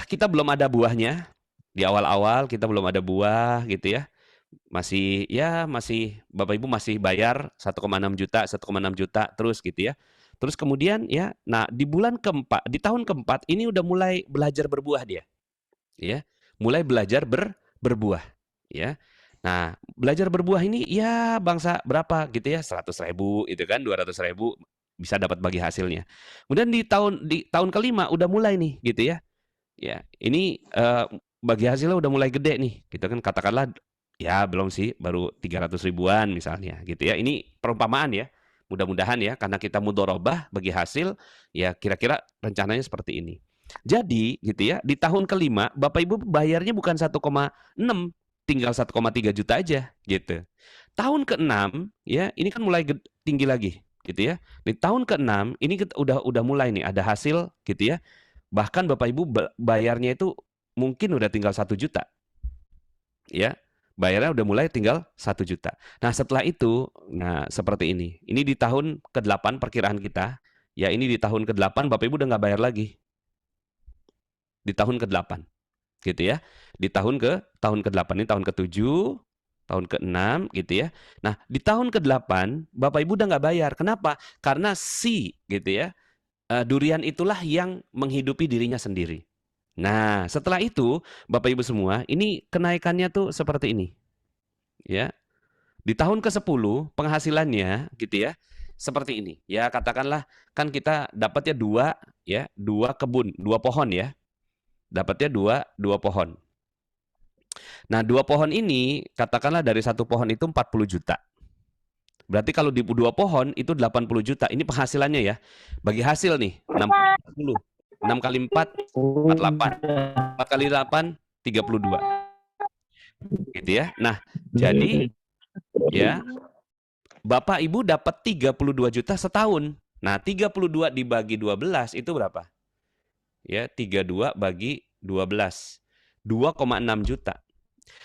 kita belum ada buahnya. Di awal-awal kita belum ada buah gitu ya. Masih Bapak Ibu masih bayar 1,6 juta, 1,6 juta terus gitu ya. Terus kemudian ya, nah di tahun keempat ini udah mulai belajar berbuah dia. Ya, mulai belajar berbuah ya. Nah, belajar berbuah ini ya bangsa berapa gitu ya, 100.000 itu kan, 200.000 bisa dapat bagi hasilnya. Kemudian di tahun kelima udah mulai nih gitu ya. Ya, ini bagi hasilnya udah mulai gede nih. Gitu kan, katakanlah Ya belum sih, baru 300 ribuan misalnya gitu ya. Ini perumpamaan ya. Mudah-mudahan ya, karena kita mudharabah bagi hasil, ya kira-kira rencananya seperti ini. Jadi gitu ya, di tahun kelima Bapak Ibu bayarnya bukan 1,6, tinggal 1,3 juta aja gitu. Tahun ke-6 ya, ini kan mulai tinggi lagi gitu ya. Di tahun ke-6 ini kita udah mulai nih ada hasil gitu ya. Bahkan Bapak Ibu bayarnya itu mungkin udah tinggal 1 juta. Ya. Bayarnya udah mulai tinggal 1 juta. Nah, setelah itu, nah seperti ini. Ini di tahun ke-8 perkiraan kita. Ya, ini di tahun ke-8 Bapak Ibu udah nggak bayar lagi. Di tahun ke-8. Gitu ya. Di tahun ke-8 ini tahun ke-7, tahun ke-6 gitu ya. Nah, di tahun ke-8 Bapak Ibu udah nggak bayar. Kenapa? Karena gitu ya. Durian itulah yang menghidupi dirinya sendiri. Nah, setelah itu Bapak Ibu semua, ini kenaikannya tuh seperti ini. Ya. Di tahun ke-10 penghasilannya gitu ya, seperti ini. Ya, katakanlah kan kita dapatnya 2 kebun, 2 pohon ya. Dapatnya 2 pohon. Nah, 2 pohon ini katakanlah dari 1 pohon itu 40 juta. Berarti kalau di 2 pohon itu 80 juta. Ini penghasilannya ya. Bagi hasil nih 60. 6 kali 4, 48. 4 kali 8, 32. Gitu ya. Nah, jadi ya Bapak Ibu dapat 32 juta setahun. Nah, 32 dibagi 12 itu berapa? Ya, 32 bagi 12. 2,6 juta.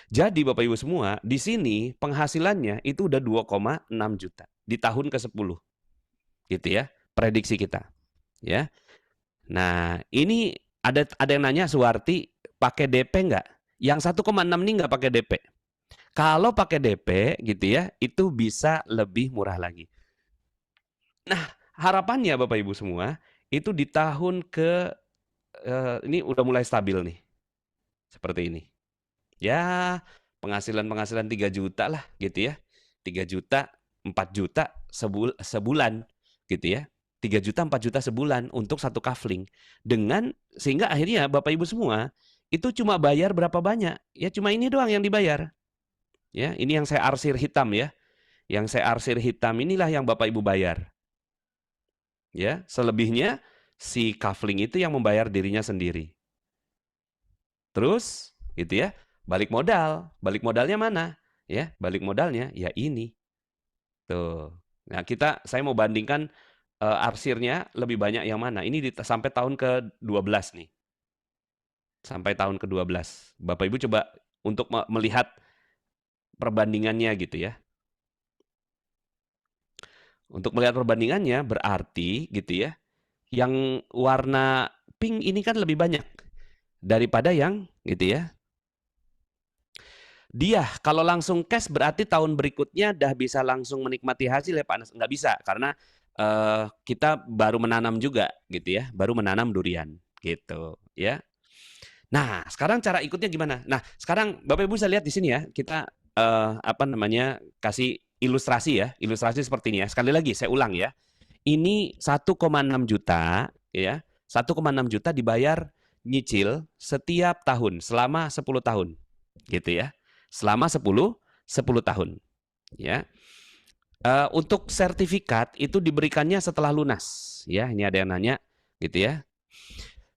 Jadi Bapak Ibu semua, di sini penghasilannya itu udah 2,6 juta di tahun ke-10. Gitu ya, prediksi kita. Ya. Nah, ini ada yang nanya, Suwarti, pakai DP nggak? Yang 1,6 ini nggak pakai DP. Kalau pakai DP gitu ya, itu bisa lebih murah lagi. Nah, harapannya Bapak Ibu semua, itu di tahun ini udah mulai stabil nih. Seperti ini. Ya, penghasilan 3 juta lah gitu ya. 3 juta, 4 juta sebulan gitu ya. 3 juta, 4 juta sebulan untuk 1 kafling. Sehingga akhirnya Bapak Ibu semua itu cuma bayar berapa banyak? Ya cuma ini doang yang dibayar. Ya, ini yang saya arsir hitam ya. Yang saya arsir hitam inilah yang Bapak Ibu bayar. Ya, selebihnya si kafling itu yang membayar dirinya sendiri. Terus gitu ya, balik modal. Balik modalnya mana? Ya, balik modalnya ya ini. Tuh. Nah, saya mau bandingkan arsirnya lebih banyak yang mana? Ini sampai tahun ke-12 nih. Sampai tahun ke-12. Bapak Ibu coba untuk melihat perbandingannya gitu ya. Untuk melihat perbandingannya berarti gitu ya, yang warna pink ini kan lebih banyak daripada yang gitu ya. Dia kalau langsung cash berarti tahun berikutnya dah bisa langsung menikmati hasil ya Pak Anas? Nggak bisa karena kita baru menanam juga gitu ya, baru menanam durian gitu ya. Nah, sekarang cara ikutnya gimana? Nah, sekarang Bapak Ibu bisa lihat di sini ya, kita kasih ilustrasi ya, ilustrasi seperti ini ya. Sekali lagi saya ulang ya. Ini 1,6 juta ya. 1,6 juta dibayar nyicil setiap tahun selama 10 tahun. Gitu ya. Selama 10 tahun ya. Untuk sertifikat itu diberikannya setelah lunas ya. Ini ada yang nanya gitu ya.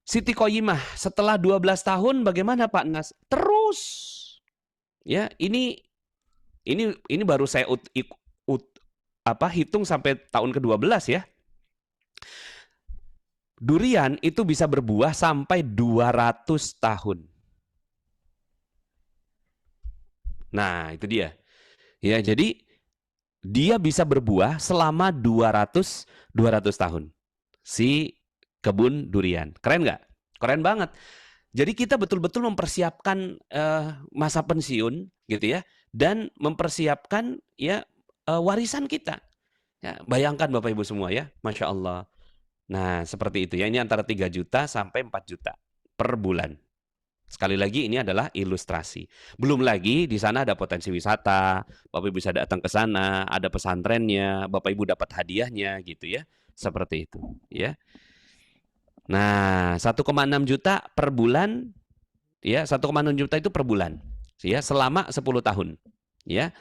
Siti Qoyimah setelah 12 tahun bagaimana Pak Nas? Terus ya, ini baru saya hitung sampai tahun ke-12 ya. Durian itu bisa berbuah sampai 200 tahun. Nah, itu dia. Ya, jadi dia bisa berbuah selama 200 tahun. Si kebun durian. Keren nggak? Keren banget. Jadi kita betul-betul mempersiapkan masa pensiun gitu ya, dan mempersiapkan ya warisan kita. Ya, bayangkan Bapak Ibu semua ya, Masya Allah. Nah, seperti itu ya. Ini antara 3 juta sampai 4 juta per bulan. Sekali lagi ini adalah ilustrasi. Belum lagi di sana ada potensi wisata, Bapak Ibu bisa datang ke sana, ada pesantrennya, Bapak Ibu dapat hadiahnya gitu ya. Seperti itu ya. Nah, 1,6 juta per bulan ya, 1,6 juta itu per bulan. ya selama 10 tahun, ya.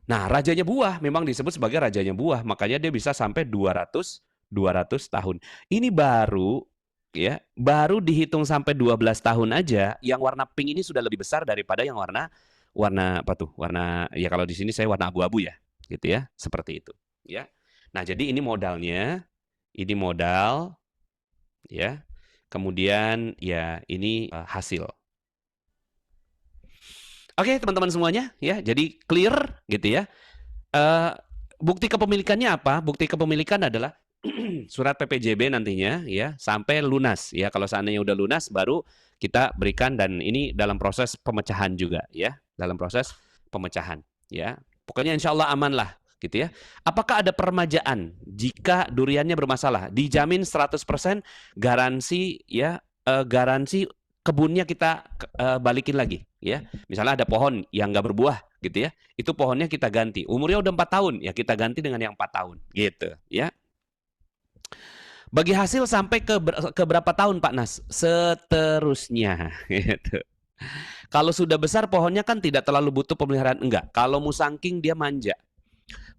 Nah, rajanya buah memang disebut sebagai rajanya buah, makanya dia bisa sampai 200 tahun. Ini baru ya, baru dihitung sampai 12 tahun aja yang warna pink ini sudah lebih besar daripada yang warna warna apa tuh? Warna ya kalau di sini saya warna abu-abu ya, gitu ya, seperti itu, ya. Nah, jadi ini modalnya, ini modal ya. Kemudian ya ini hasil. Oke, teman-teman semuanya ya. Jadi clear gitu ya. Bukti kepemilikannya apa? Bukti kepemilikan adalah surat PPJB nantinya ya sampai lunas ya. Kalau seandainya udah lunas baru kita berikan, dan ini dalam proses pemecahan juga ya. Dalam proses pemecahan ya. Pokoknya insya Allah aman lah gitu ya. Apakah ada permajaan jika duriannya bermasalah? Dijamin 100% garansi ya, garansi kebunnya kita balikin lagi ya. Misalnya ada pohon yang nggak berbuah gitu ya, itu pohonnya kita ganti. Umurnya udah 4 tahun ya, kita ganti dengan yang 4 tahun gitu ya. Bagi hasil sampai ke berapa tahun Pak Nas? Seterusnya gitu. Kalau sudah besar pohonnya kan tidak terlalu butuh pemeliharaan, enggak. Kalau musangking dia manja.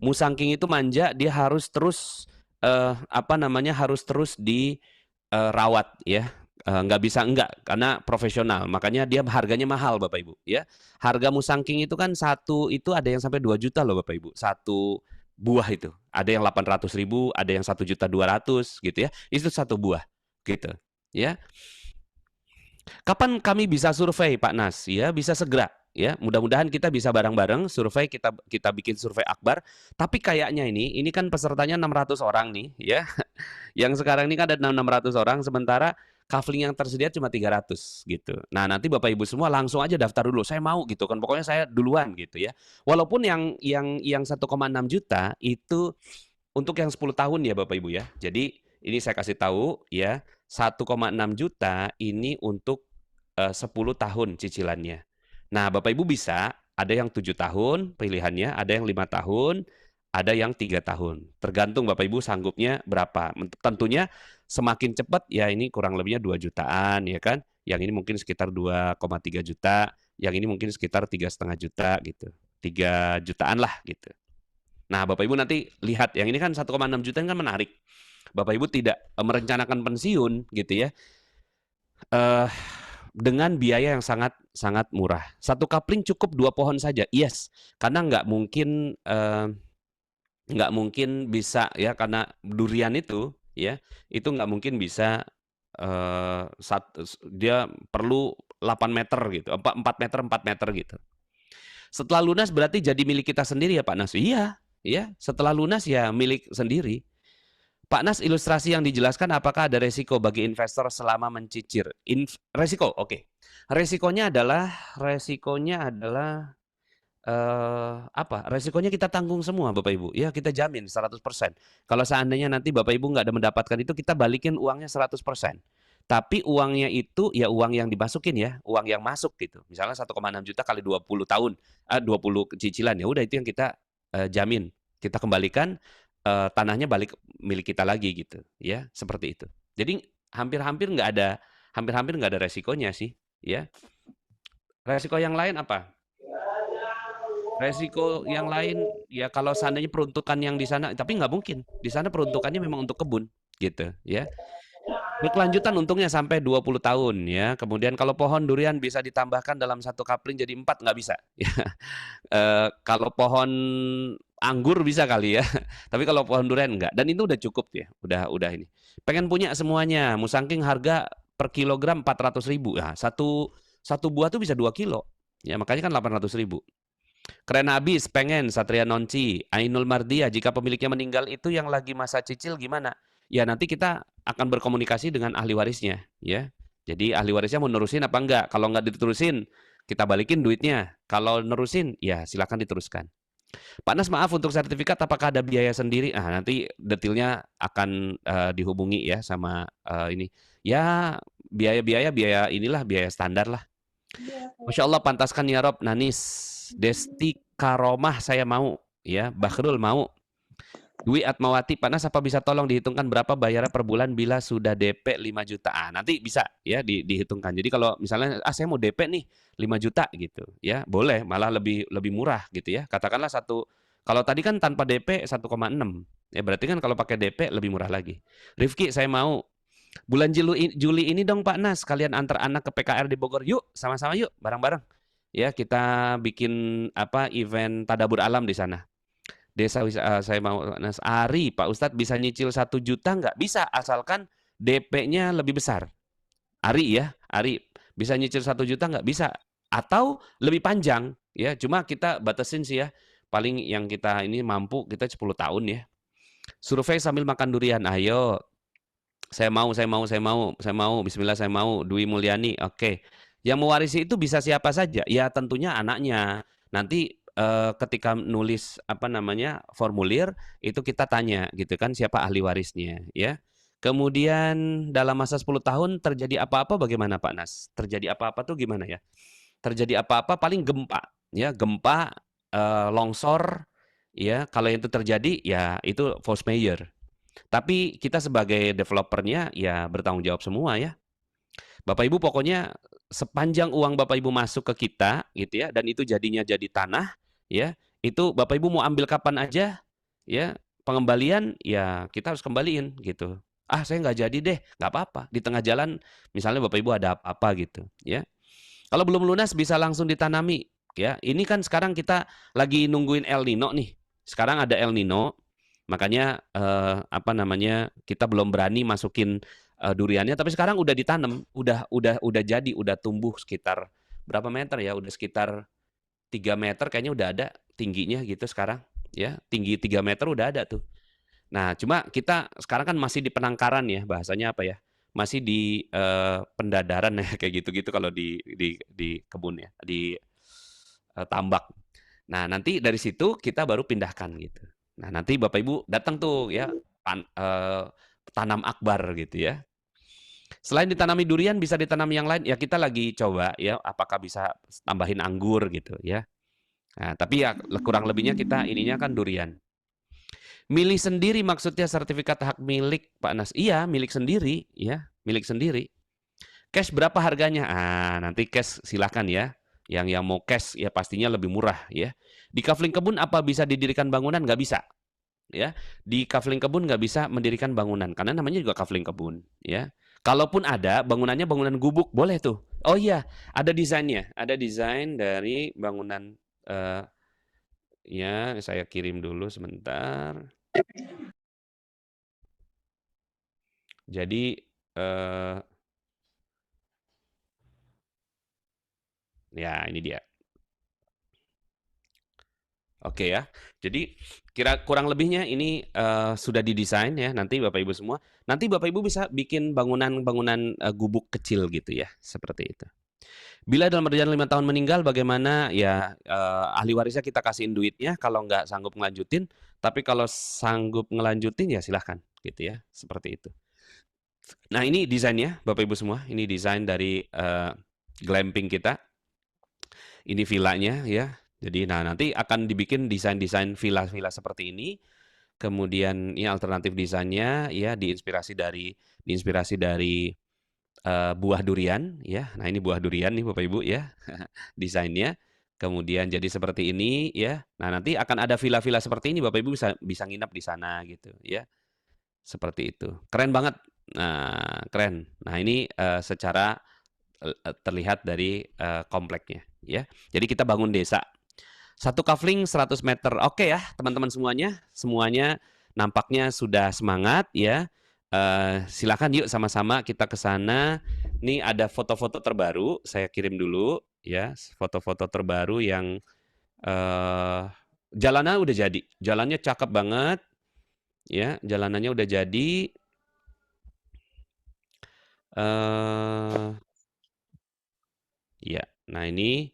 Musangking itu manja, dia harus terus harus terus dirawat ya. Nggak bisa enggak, karena profesional, makanya dia harganya mahal Bapak Ibu ya. Harga musangking itu kan satu itu ada yang sampai 2 juta loh Bapak Ibu, satu buah itu ada yang 800.000, ada yang 1.200.000 gitu ya, itu satu buah gitu ya. Kapan kami bisa survei Pak Nas? Ya bisa segera ya, mudah-mudahan kita bisa bareng-bareng survei, kita bikin survei akbar. Tapi kayaknya ini kan pesertanya 600 orang nih ya. Yang sekarang ini kan ada 600 orang, sementara kafling yang tersedia cuma 300 gitu. Nah, nanti Bapak Ibu semua langsung aja daftar dulu. Saya mau gitu kan. Pokoknya saya duluan gitu ya. Walaupun yang 1,6 juta itu untuk yang 10 tahun ya Bapak Ibu ya. Jadi ini saya kasih tahu ya, 1,6 juta ini untuk 10 tahun cicilannya. Nah, Bapak Ibu bisa, ada yang 7 tahun pilihannya, ada yang 5 tahun, ada yang 3 tahun. Tergantung Bapak Ibu sanggupnya berapa. Tentunya semakin cepat ya ini kurang lebihnya 2 jutaan ya kan. Yang ini mungkin sekitar 2,3 juta, yang ini mungkin sekitar 3,5 juta gitu. 3 jutaan lah gitu. Nah, Bapak Ibu nanti lihat, yang ini kan 1,6 juta kan menarik. Bapak Ibu tidak merencanakan pensiun gitu ya. Dengan biaya yang sangat murah. Satu kapling cukup 2 pohon saja. Yes, karena nggak mungkin bisa ya, karena durian itu ya, itu nggak mungkin bisa dia perlu 8 meter gitu, 4 meter gitu. Setelah lunas berarti jadi milik kita sendiri ya Pak Nas? Iya, ya. Setelah lunas ya milik sendiri. Pak Nas, ilustrasi yang dijelaskan apakah ada resiko bagi investor selama mencicir? Resiko, oke. Resikonya adalah resikonya kita tanggung semua Bapak Ibu. Ya, kita jamin 100%. Kalau seandainya nanti Bapak Ibu nggak ada mendapatkan itu, kita balikin uangnya 100%. Tapi uangnya itu ya uang yang dimasukin ya, uang yang masuk gitu. Misalnya 1,6 juta kali 20 tahun, 20 cicilan, ya udah itu yang kita jamin. Kita kembalikan, tanahnya balik milik kita lagi gitu ya, seperti itu. Jadi hampir-hampir nggak ada resikonya sih ya. Resiko yang lain apa? Resiko yang lain ya kalau seandainya peruntukan yang di sana, tapi nggak mungkin. Di sana peruntukannya memang untuk kebun gitu ya. Berkelanjutan untungnya sampai 20 tahun ya. Kemudian kalau pohon durian bisa ditambahkan dalam satu kapling jadi 4, nggak bisa ya. Kalau pohon anggur bisa kali ya. Tapi kalau pohon durian enggak. Dan itu udah cukup ya. Udah ini. Pengen punya semuanya. Musangking harga per kilogram 400.000. Nah, satu buah tuh bisa 2 kilo. Ya, makanya kan 800.000. Keren habis, pengen Satria Nonci, Ainul Mardia, jika pemiliknya meninggal itu yang lagi masa cicil gimana? Ya nanti kita akan berkomunikasi dengan ahli warisnya ya. Jadi ahli warisnya mau nerusin apa enggak? Kalau enggak diterusin, kita balikin duitnya. Kalau nerusin, ya silakan diteruskan. Pak Nas, maaf untuk sertifikat apakah ada biaya sendiri? Nanti detailnya akan dihubungi ya sama ini. Ya biaya inilah biaya standar lah. Masya Allah, pantaskan ya Rob. Nanis, Desti Karomah saya mau ya, Bakhrul mau. Dwi Atmawati, Pak Nas, apa bisa tolong dihitungkan berapa bayarnya per bulan bila sudah DP 5 juta? Nanti bisa ya dihitungkan. Jadi kalau misalnya saya mau DP nih 5 juta gitu ya, boleh, malah lebih murah gitu ya. Katakanlah kalau tadi kan tanpa DP 1,6. Ya berarti kan kalau pakai DP lebih murah lagi. Rifki, saya mau bulan Juli ini dong Pak Nas, kalian antar anak ke PKR di Bogor. Yuk, sama-sama yuk, bareng-bareng. Ya, kita bikin event tadabur alam di sana. Desa wisata, saya mau Nas Ari, Pak Ustadz bisa nyicil 1 juta nggak? Bisa, asalkan DP-nya lebih besar. Ari ya, Ari bisa nyicil 1 juta nggak? Bisa. Atau lebih panjang ya, cuma kita batasin sih ya. Paling yang kita ini mampu kita 10 tahun ya. Survei sambil makan durian, ayo. Saya mau. Bismillah saya mau. Dwi Mulyani, oke. Yang mewarisi itu bisa siapa saja? Ya tentunya anaknya. Nanti ketika nulis formulir itu kita tanya gitu kan siapa ahli warisnya ya. Kemudian dalam masa 10 tahun terjadi apa-apa bagaimana Pak Nas? Terjadi apa-apa tuh gimana ya? Terjadi apa-apa paling gempa ya, gempa, longsor ya, kalau itu terjadi ya itu force majeure. Tapi kita sebagai developernya ya bertanggung jawab semua ya. Bapak Ibu pokoknya sepanjang uang Bapak Ibu masuk ke kita gitu ya, dan itu jadinya jadi tanah ya, itu Bapak Ibu mau ambil kapan aja ya, pengembalian ya kita harus kembaliin gitu. Saya nggak jadi deh, nggak apa-apa. Di tengah jalan misalnya Bapak Ibu ada apa-apa gitu ya. Kalau belum lunas bisa langsung ditanami ya. Ini kan sekarang kita lagi nungguin El Nino nih. Sekarang ada El Nino, makanya kita belum berani masukin duriannya, tapi sekarang udah ditanam, udah jadi, udah tumbuh sekitar berapa meter ya? Udah sekitar 3 meter kayaknya udah ada tingginya gitu sekarang ya. Tinggi 3 meter udah ada tuh. Nah, cuma kita sekarang kan masih di penangkaran ya, bahasanya apa ya? Masih di pendadaran ya kayak gitu-gitu kalau di kebun ya, di tambak. Nah, nanti dari situ kita baru pindahkan gitu. Nah, nanti Bapak Ibu datang tuh ya, tanam akbar gitu ya. Selain ditanami durian bisa ditanam yang lain ya, kita lagi coba ya apakah bisa tambahin anggur gitu ya. Nah, tapi ya kurang lebihnya kita ininya kan durian. Milih sendiri maksudnya sertifikat hak milik Pak Nas. Iya, milik sendiri ya, milik sendiri. Cash berapa harganya? Nanti cash silakan ya. Yang mau cash ya pastinya lebih murah ya. Di kafling kebun apa bisa didirikan bangunan? Nggak bisa. Ya, di kafling kebun nggak bisa mendirikan bangunan karena namanya juga kafling kebun ya. Kalaupun ada bangunannya bangunan gubuk boleh tuh. Oh iya, ada desainnya, ada desain dari bangunan ya, saya kirim dulu sebentar. Jadi ya ini dia. Oke ya, jadi kurang lebihnya ini sudah didesain ya, nanti Bapak Ibu semua. Nanti Bapak Ibu bisa bikin bangunan gubuk kecil gitu ya, seperti itu. Bila dalam perjalanan 5 tahun meninggal, bagaimana ya ahli warisnya kita kasihin duitnya kalau nggak sanggup ngelanjutin, tapi kalau sanggup ngelanjutin ya silahkan gitu ya, seperti itu. Nah ini desainnya Bapak Ibu semua, ini desain dari glamping kita. Ini villanya ya. Jadi nanti akan dibikin desain-desain villa-villa seperti ini. Kemudian ini alternatif desainnya ya diinspirasi dari buah durian ya. Nah, ini buah durian nih Bapak Ibu ya. Desainnya. Kemudian jadi seperti ini ya. Nah, nanti akan ada villa-villa seperti ini Bapak Ibu bisa nginap di sana gitu ya. Seperti itu. Keren banget. Nah, keren. Nah, ini secara terlihat dari kompleknya ya. Jadi kita bangun desa. 1 kafling 100 meter. Oke ya, teman-teman semuanya nampaknya sudah semangat ya. Silakan yuk sama-sama kita ke sana. Nih ada foto-foto terbaru, saya kirim dulu ya, foto-foto terbaru yang jalannya udah jadi. Jalannya cakep banget. Ya, jalanannya udah jadi. Ya, nah ini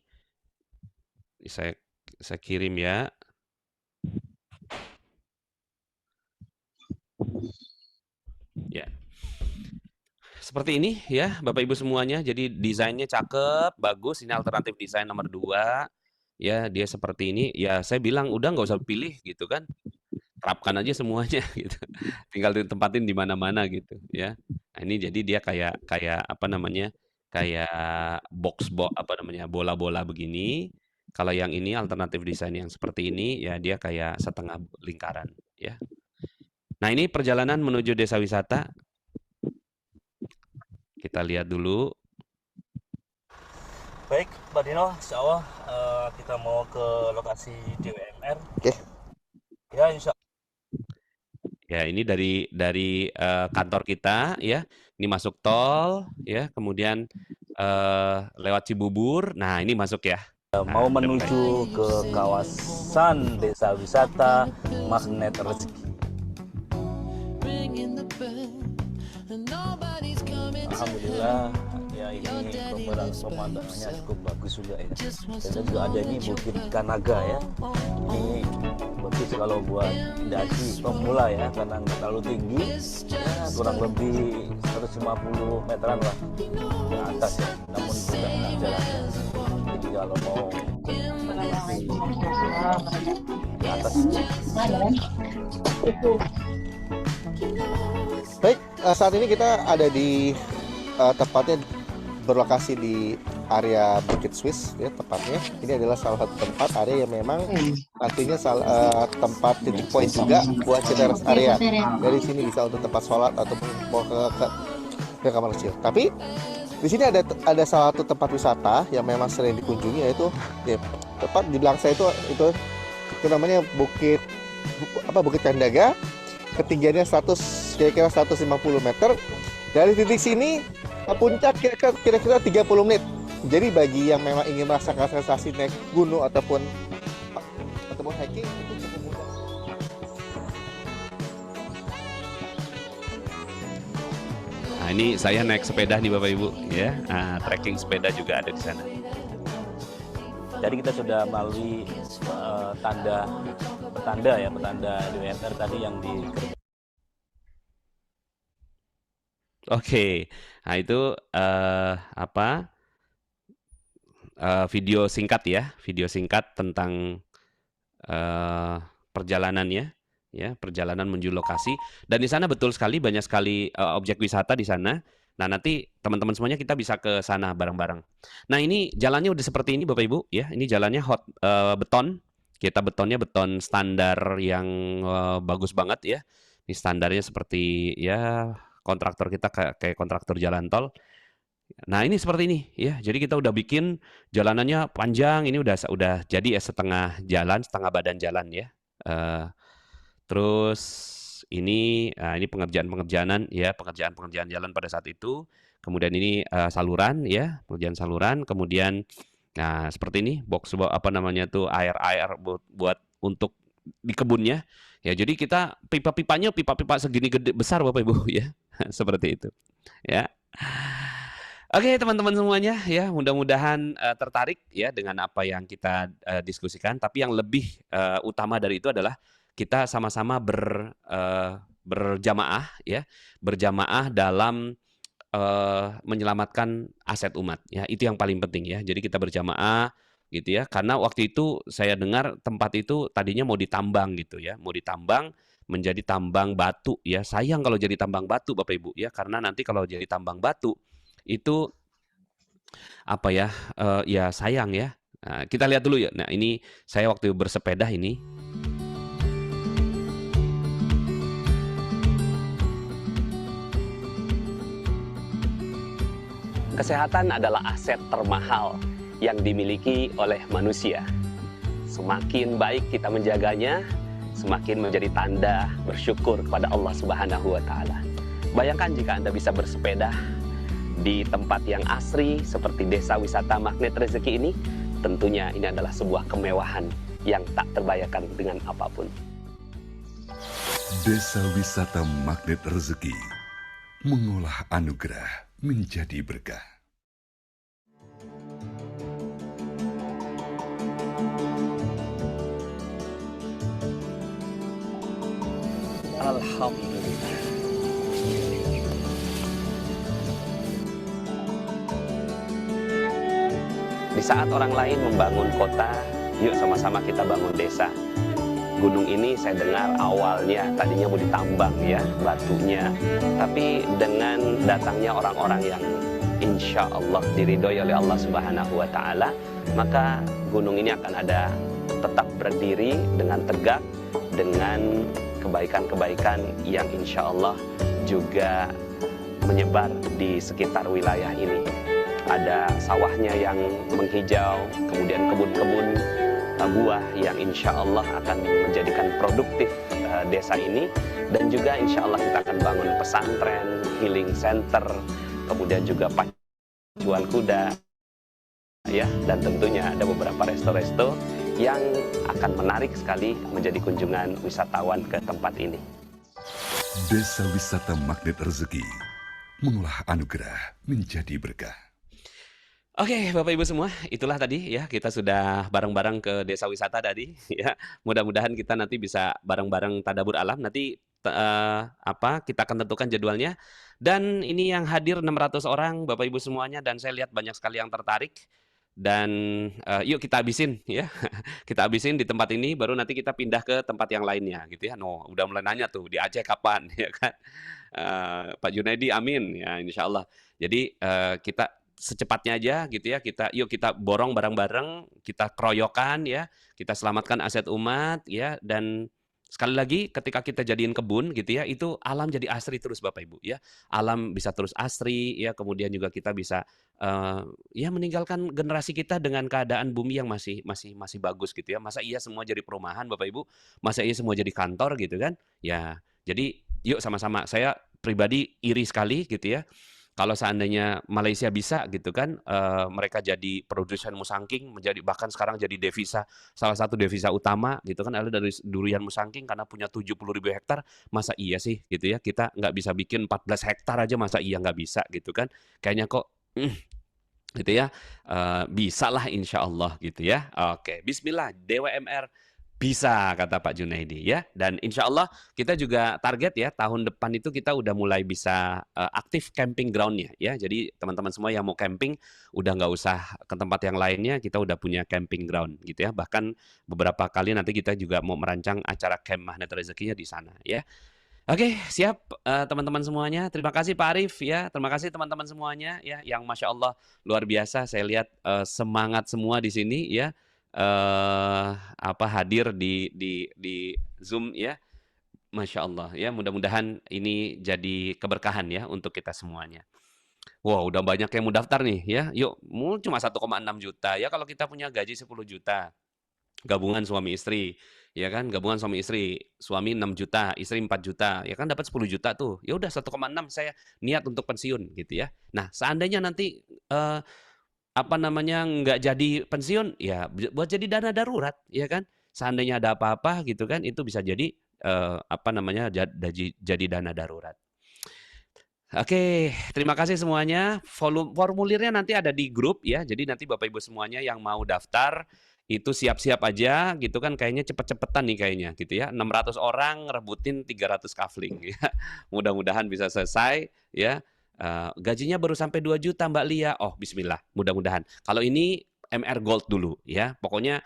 saya kirim ya. Ya. Seperti ini ya Bapak Ibu semuanya. Jadi desainnya cakep, bagus. Ini alternatif desain nomor 2. Ya, dia seperti ini. Ya, saya bilang udah nggak usah pilih gitu kan. terapkan aja semuanya gitu. Tinggal ditempatin di mana-mana gitu ya. Nah, ini jadi dia kayak kayak apa namanya? Kayak bola-bola begini. Kalau yang ini alternatif desain yang seperti ini ya dia kayak setengah lingkaran ya. Nah, ini perjalanan menuju desa wisata. Kita lihat dulu. Baik, Pak Dino, insya Allah kita mau ke lokasi DWMR. Oke. Ya, insya Ya, ini dari kantor kita ya. Ini masuk tol ya, kemudian lewat Cibubur. Nah, ini masuk ya. mau menuju ke kawasan desa wisata Magnet Rezeki. Alhamdulillah, ya ini pemandangannya cukup bagus juga ya. Dan juga ada ini Bukit Kanaga ya. Ini bagus kalau buat daki pemula ya, karena nggak terlalu tinggi, ya kurang lebih 150 meteran lah ke atas ya. Namun juga enak jalannya. Jadi kalau mau di atas. Baik, saat ini kita ada di tepatnya berlokasi di area Bukit Swiss ya tepatnya. Ini adalah salah satu tempat area yang memang nantinya tempat titik poin juga buat CTRS area. Dari sini bisa untuk tempat sholat ataupun mau ke kamar kecil. Tapi di sini ada salah satu tempat wisata yang memang sering dikunjungi, yaitu ya, tepat di belakang saya itu namanya Bukit Kandaga. Ketinggiannya kira-kira 150 meter. Dari titik sini puncak kira-kira 30 menit. Jadi bagi yang memang ingin merasakan sensasi naik gunung ataupun hiking itu cukup mudah. Nah, ini saya naik sepeda nih Bapak Ibu ya. Trekking sepeda juga ada di sana. Jadi kita sudah melalui petanda DWMR tadi yang di. Oke, nah itu video singkat ya, video singkat tentang perjalanannya, ya perjalanan menuju lokasi. Dan di sana betul sekali banyak sekali objek wisata di sana. Nah nanti teman-teman semuanya kita bisa ke sana bareng-bareng. Nah ini jalannya udah seperti ini Bapak Ibu ya, ini jalannya beton. Kita betonnya beton standar yang bagus banget ya. Ini standarnya seperti ya kontraktor kita kayak kontraktor jalan tol. Nah ini seperti ini ya. Jadi kita udah bikin jalanannya panjang. Ini udah jadi ya setengah badan jalan ya. Terus ini pengerjaan jalan pada saat itu. Kemudian ini saluran ya, pengerjaan saluran. Kemudian nah seperti ini box air buat untuk di kebunnya. Ya jadi kita pipa segini gede besar Bapak Ibu ya. Seperti itu. Ya. Oke, teman-teman semuanya ya, mudah-mudahan tertarik ya dengan apa yang kita diskusikan, tapi yang lebih utama dari itu adalah kita sama-sama berjamaah ya, berjamaah dalam menyelamatkan aset umat ya. Itu yang paling penting ya. Jadi kita berjamaah gitu ya. Karena waktu itu saya dengar tempat itu tadinya mau ditambang gitu ya, mau ditambang menjadi tambang batu ya. Sayang kalau jadi tambang batu Bapak Ibu ya, karena nanti kalau jadi tambang batu itu ya sayang ya. Nah, kita lihat dulu ya. Nah, ini saya waktu bersepeda ini. Kesehatan adalah aset termahal yang dimiliki oleh manusia. Semakin baik kita menjaganya, semakin menjadi tanda bersyukur kepada Allah Subhanahu wa Ta'ala. Bayangkan jika Anda bisa bersepeda di tempat yang asri seperti desa wisata Magnet Rezeki ini, tentunya ini adalah sebuah kemewahan yang tak terbayarkan dengan apapun. Desa wisata Magnet Rezeki mengolah anugerah menjadi berkah. Alhamdulillah. Di saat orang lain membangun kota, yuk sama-sama kita bangun desa. gunung ini saya dengar awalnya tadinya mau ditambang ya batunya, tapi dengan datangnya orang-orang yang insya Allah diridhoi oleh Allah Subhanahu wa Ta'ala, maka gunung ini akan ada tetap berdiri dengan tegak, dengan kebaikan-kebaikan yang insya Allah juga menyebar di sekitar wilayah ini. Ada sawahnya yang menghijau, kemudian kebun-kebun buah yang insya Allah akan menjadikan produktif desa ini, dan juga insya Allah kita akan bangun pesantren, healing center, kemudian juga pacuan kuda, ya, dan tentunya ada beberapa resto-resto yang akan menarik sekali menjadi kunjungan wisatawan ke tempat ini. Desa Wisata Magnet Rezeki mengolah anugerah menjadi berkah. Oke, Bapak Ibu semua, itulah tadi ya, kita sudah bareng-bareng ke desa wisata tadi ya. Mudah-mudahan kita nanti bisa bareng-bareng tadabur alam. Nanti kita akan tentukan jadwalnya. Dan ini yang hadir 600 orang Bapak Ibu semuanya, dan saya lihat banyak sekali yang tertarik. Dan yuk kita habisin ya. Kita habisin di tempat ini, baru nanti kita pindah ke tempat yang lainnya gitu ya. No, udah mulai nanya tuh di Aceh kapan ya kan. Pak Junaidi amin ya insya Allah. Jadi kita secepatnya aja gitu ya, yuk kita borong bareng-bareng, kita keroyokan ya, kita selamatkan aset umat ya. Dan sekali lagi ketika kita jadiin kebun gitu ya, itu alam jadi asri terus Bapak Ibu ya. Alam bisa terus asri ya, kemudian juga kita bisa ya meninggalkan generasi kita dengan keadaan bumi yang masih bagus gitu ya. Masa iya semua jadi perumahan Bapak Ibu? Masa iya semua jadi kantor gitu kan? Ya, jadi yuk sama-sama, saya pribadi iri sekali gitu ya. Kalau seandainya Malaysia bisa gitu kan, mereka jadi produsen musangking, bahkan sekarang jadi salah satu devisa utama gitu kan, ada dari durian musangking karena punya 70.000 hektar. Masa iya sih gitu ya, kita nggak bisa bikin 14 hektar aja, masa iya nggak bisa gitu kan? Kayaknya kok gitu ya, bisa lah insya Allah gitu ya. Oke, Bismillah, DWMR bisa, kata Pak Junaidi ya. Dan insya Allah kita juga target ya, tahun depan itu kita udah mulai bisa aktif camping groundnya ya. Jadi teman-teman semua yang mau camping udah nggak usah ke tempat yang lainnya, kita udah punya camping ground gitu ya. Bahkan beberapa kali nanti kita juga mau merancang acara camp Magnet Rezekinya di sana ya. Oke, siap teman-teman semuanya. Terima kasih Pak Arif ya. Terima kasih teman-teman semuanya ya, yang Masya Allah luar biasa. Saya lihat semangat semua di sini ya. Hadir di Zoom ya. Masya Allah ya, mudah-mudahan ini jadi keberkahan ya untuk kita semuanya. Wow, udah banyak yang mau daftar nih ya. Yuk, cuma 1,6 juta ya, kalau kita punya gaji 10 juta. Gabungan suami istri, ya kan? Gabungan suami istri, suami 6 juta, istri 4 juta, ya kan dapat 10 juta tuh. Ya udah 1,6 saya niat untuk pensiun gitu ya. Nah, seandainya nanti nggak jadi pensiun, ya buat jadi dana darurat, ya kan? Seandainya ada apa-apa gitu kan, itu bisa jadi jadi dana darurat. Oke, terima kasih semuanya. Formulirnya nanti ada di grup ya. Jadi nanti Bapak Ibu semuanya yang mau daftar itu siap-siap aja gitu kan, kayaknya cepet-cepetan nih kayaknya gitu ya. 600 orang rebutin 300 kafling ya. Mudah-mudahan bisa selesai ya. Gajinya baru sampai 2 juta Mbak Lia. Oh, bismillah, mudah-mudahan. Kalau ini MR Gold dulu ya. Pokoknya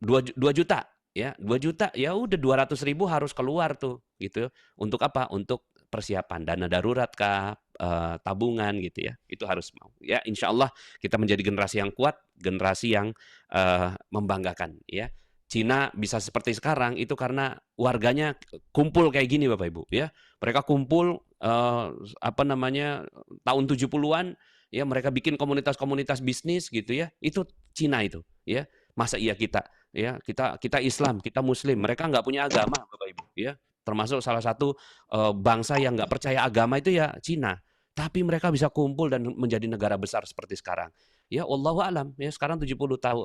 2 juta ya. 2 juta ya udah 200.000 harus keluar tuh gitu. Untuk apa? Untuk persiapan dana darurat kah, tabungan gitu ya. Itu harus mau. Ya, insya Allah kita menjadi generasi yang kuat, generasi yang membanggakan ya. Cina bisa seperti sekarang itu karena warganya kumpul kayak gini Bapak Ibu ya. Mereka kumpul tahun 70-an ya, mereka bikin komunitas-komunitas bisnis gitu ya. Itu Cina itu ya. Masa iya kita Islam, kita Muslim, mereka nggak punya agama Bapak Ibu ya. Termasuk salah satu bangsa yang nggak percaya agama itu ya Cina. Tapi mereka bisa kumpul dan menjadi negara besar seperti sekarang. Ya Allahu alam ya, sekarang 70 tahun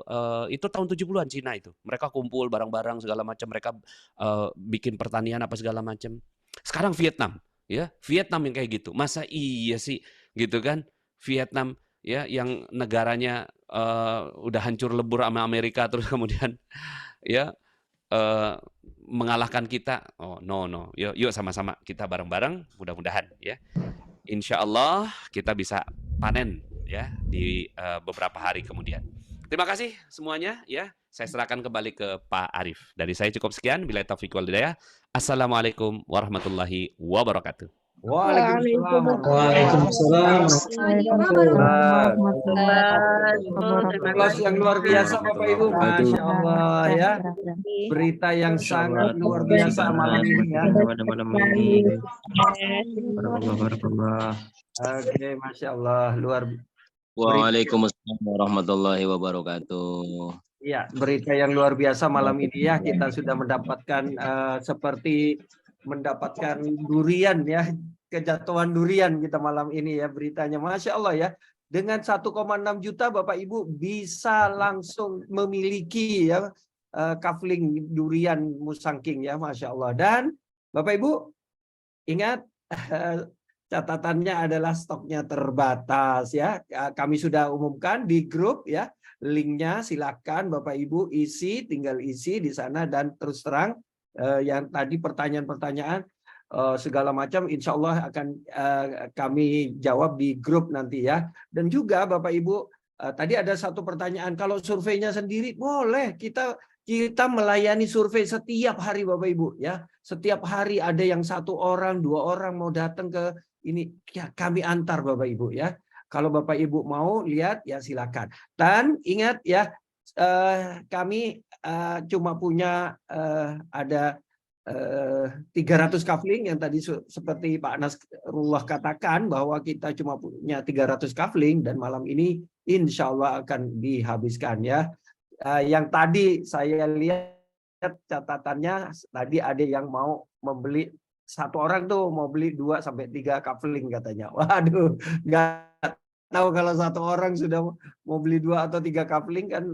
itu tahun 70-an Cina itu. Mereka kumpul barang-barang segala macam, mereka bikin pertanian apa segala macam. Sekarang Vietnam ya, Vietnam yang kayak gitu. Masa iya sih gitu kan? Vietnam ya yang negaranya udah hancur lebur sama Amerika, terus kemudian ya mengalahkan kita. Oh no. Yuk sama-sama kita bareng-bareng, mudah-mudahan ya. Insya Allah kita bisa panen ya di beberapa hari kemudian. Terima kasih semuanya ya. Saya serahkan kembali ke Pak Arif. Dari saya cukup sekian. Bila taufiq wal hidayah. Assalamualaikum warahmatullahi wabarakatuh. Waalaikumsalam Waalaikumsalam. Terima yang luar biasa Bapak Ibu, Masya Allah ya. Berita yang sangat luar biasa malam ini ya. Oke, Masya Allah, luar biasa. Waalaikumsalam warahmatullahi wabarakatuh. Ya, berita yang luar biasa malam ini ya. Kita sudah mendapatkan seperti mendapatkan durian ya, kejatuhan durian kita malam ini ya beritanya. Masya Allah ya. Dengan 1,6 juta Bapak Ibu bisa langsung memiliki ya kafling durian musangking ya, Masya Allah. Dan Bapak Ibu ingat catatannya adalah stoknya terbatas ya. Kami sudah umumkan di grup ya. Linknya silakan Bapak Ibu tinggal isi di sana, dan terus terang yang tadi pertanyaan-pertanyaan segala macam insya Allah akan kami jawab di grup nanti ya. Dan juga Bapak Ibu tadi ada satu pertanyaan, kalau surveinya sendiri boleh, kita melayani survei setiap hari Bapak Ibu ya. Setiap hari ada yang 1 orang 2 orang mau datang ke ini ya, kami antar Bapak Ibu ya. Kalau Bapak Ibu mau lihat ya silakan. Dan ingat ya, kami cuma punya ada 300 kafling yang tadi seperti Pak Nasrullah katakan bahwa kita cuma punya 300 kafling, dan malam ini insya Allah akan dihabiskan ya. Yang tadi saya lihat catatannya, tadi ada yang mau membeli, 1 orang tuh mau beli 2 sampai 3 kafling katanya. Waduh, nggak tahu kalau 1 orang sudah mau beli 2 atau 3 kafling kan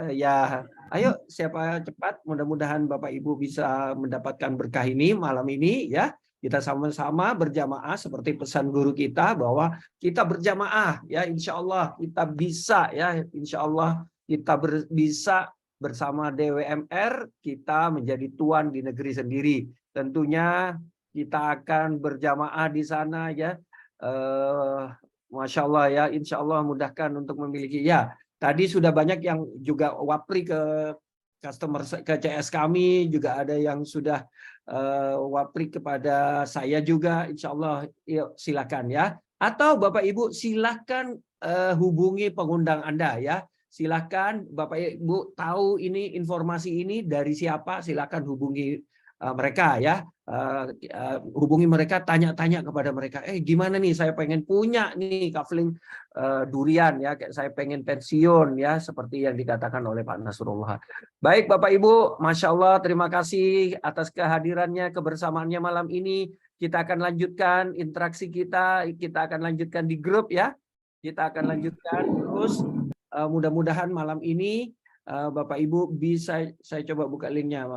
ya. Ayo siapa cepat, mudah-mudahan Bapak Ibu bisa mendapatkan berkah ini malam ini ya. Kita sama-sama berjamaah seperti pesan guru kita bahwa kita berjamaah ya, insya Allah kita bisa ya, insya Allah kita bisa bersama DWMR, kita menjadi tuan di negeri sendiri. Tentunya kita akan berjamaah di sana ya. Masya Allah ya, insya Allah mudahkan untuk memiliki ya. Tadi sudah banyak yang juga wapri ke customer, ke CS kami, juga ada yang sudah wapri kepada saya juga. Insya Allah yuk, silakan ya. Atau Bapak Ibu silakan hubungi pengundang Anda ya. Silakan Bapak Ibu tahu ini informasi ini dari siapa, silakan hubungi mereka ya. Hubungi mereka, tanya-tanya kepada mereka, gimana nih saya pengen punya nih kafling durian ya, kayak saya pengen pensiun ya, seperti yang dikatakan oleh Pak Nasrullah. Baik Bapak Ibu, Masya Allah, terima kasih atas kehadirannya, kebersamaannya malam ini. Kita akan lanjutkan interaksi kita akan lanjutkan di grup ya. Kita akan lanjutkan terus, mudah-mudahan malam ini Bapak Ibu bisa, saya coba buka linknya,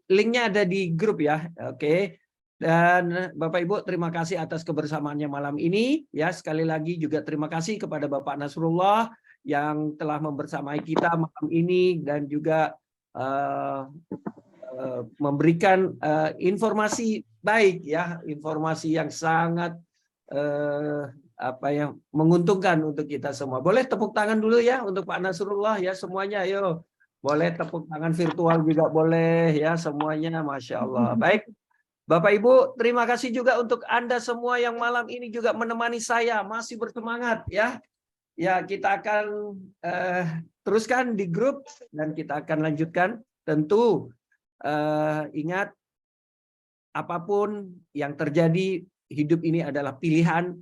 linknya ada di grup ya, oke. Dan Bapak Ibu terima kasih atas kebersamaannya malam ini ya. Sekali lagi juga terima kasih kepada Bapak Nasrullah yang telah membersamai kita malam ini, dan juga memberikan informasi baik ya, informasi yang sangat menguntungkan untuk kita semua. Boleh tepuk tangan dulu ya untuk Pak Nasrullah ya semuanya, ayo. Boleh tepuk tangan virtual juga boleh ya semuanya, Masya Allah. Baik Bapak Ibu, terima kasih juga untuk Anda semua yang malam ini juga menemani saya, masih bersemangat ya. Ya, kita akan teruskan di grup dan kita akan lanjutkan. Tentu ingat, apapun yang terjadi, hidup ini adalah pilihan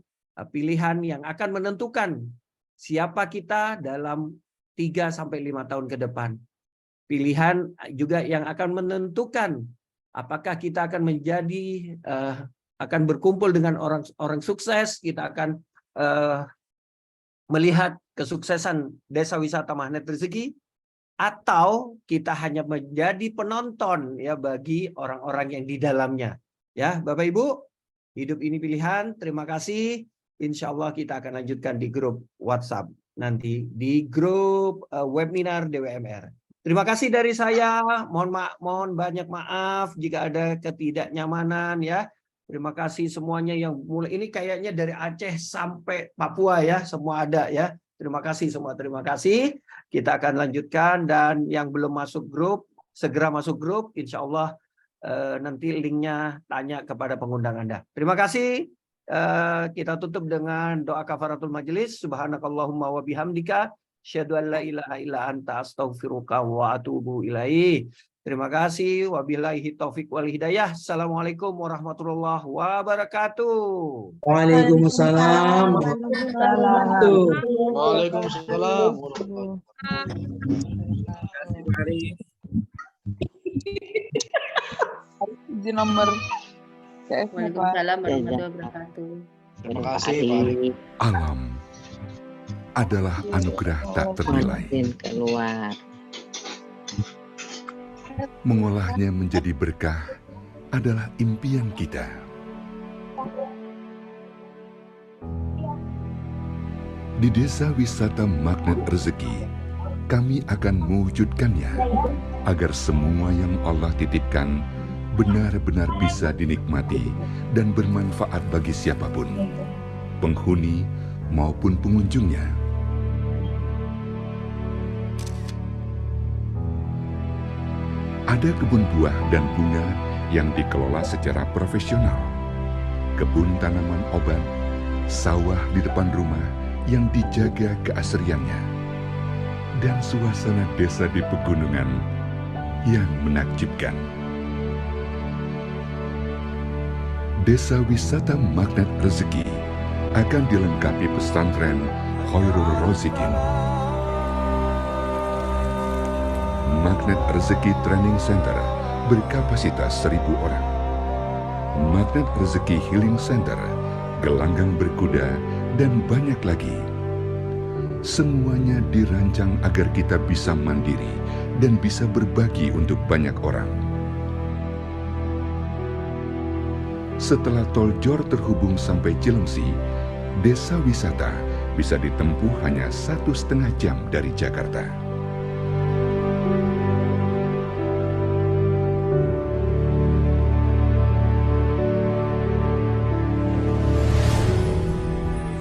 yang akan menentukan siapa kita dalam 3-5 tahun ke depan. Pilihan juga yang akan menentukan apakah kita akan menjadi akan berkumpul dengan orang sukses, kita akan melihat kesuksesan Desa Wisata Magnet Rezeki, atau kita hanya menjadi penonton ya bagi orang-orang yang di dalamnya. Ya, Bapak Ibu, hidup ini pilihan. Terima kasih. Insya Allah kita akan lanjutkan di grup WhatsApp nanti, di grup webinar DWMR. Terima kasih dari saya. Mohon banyak maaf jika ada ketidaknyamanan ya. Terima kasih semuanya yang mulai ini kayaknya dari Aceh sampai Papua ya, semua ada ya. Terima kasih semua, terima kasih. Kita akan lanjutkan, dan yang belum masuk grup segera masuk grup. Insya Allah nanti linknya tanya kepada pengundang Anda. Terima kasih. Kita tutup dengan doa kafaratul majelis. Subhanakallahumma wa bihamdika asyhadu an la ilaha illa anta astaghfiruka wa atubu ilaih. Terima kasih. Wabillahi taufik wal hidayah. Assalamualaikum warahmatullahi wabarakatuh. Waalaikumsalam. Waalaikumsalam. Di nomor Waalaikumsalam warahmatullahi wabarakatuh. Terima kasih, Pak. Alam adalah anugerah tak ternilai. Keluar. Mengolahnya menjadi berkah adalah impian kita. Di Desa Wisata Magnet Rezeki, kami akan mewujudkannya agar semua yang Allah titipkan benar-benar bisa dinikmati dan bermanfaat bagi siapapun, penghuni maupun pengunjungnya. Ada kebun buah dan bunga yang dikelola secara profesional, kebun tanaman obat, sawah di depan rumah yang dijaga keasriannya, dan suasana desa di pegunungan yang menakjubkan. Desa Wisata Magnet Rezeki akan dilengkapi pesantren Khairul Rozikin, Magnet Rezeki Training Center berkapasitas 1.000 orang, Magnet Rezeki Healing Center, gelanggang berkuda, dan banyak lagi. Semuanya dirancang agar kita bisa mandiri dan bisa berbagi untuk banyak orang. Setelah tol Jor terhubung sampai Cilengsi, desa wisata bisa ditempuh hanya 1,5 jam dari Jakarta.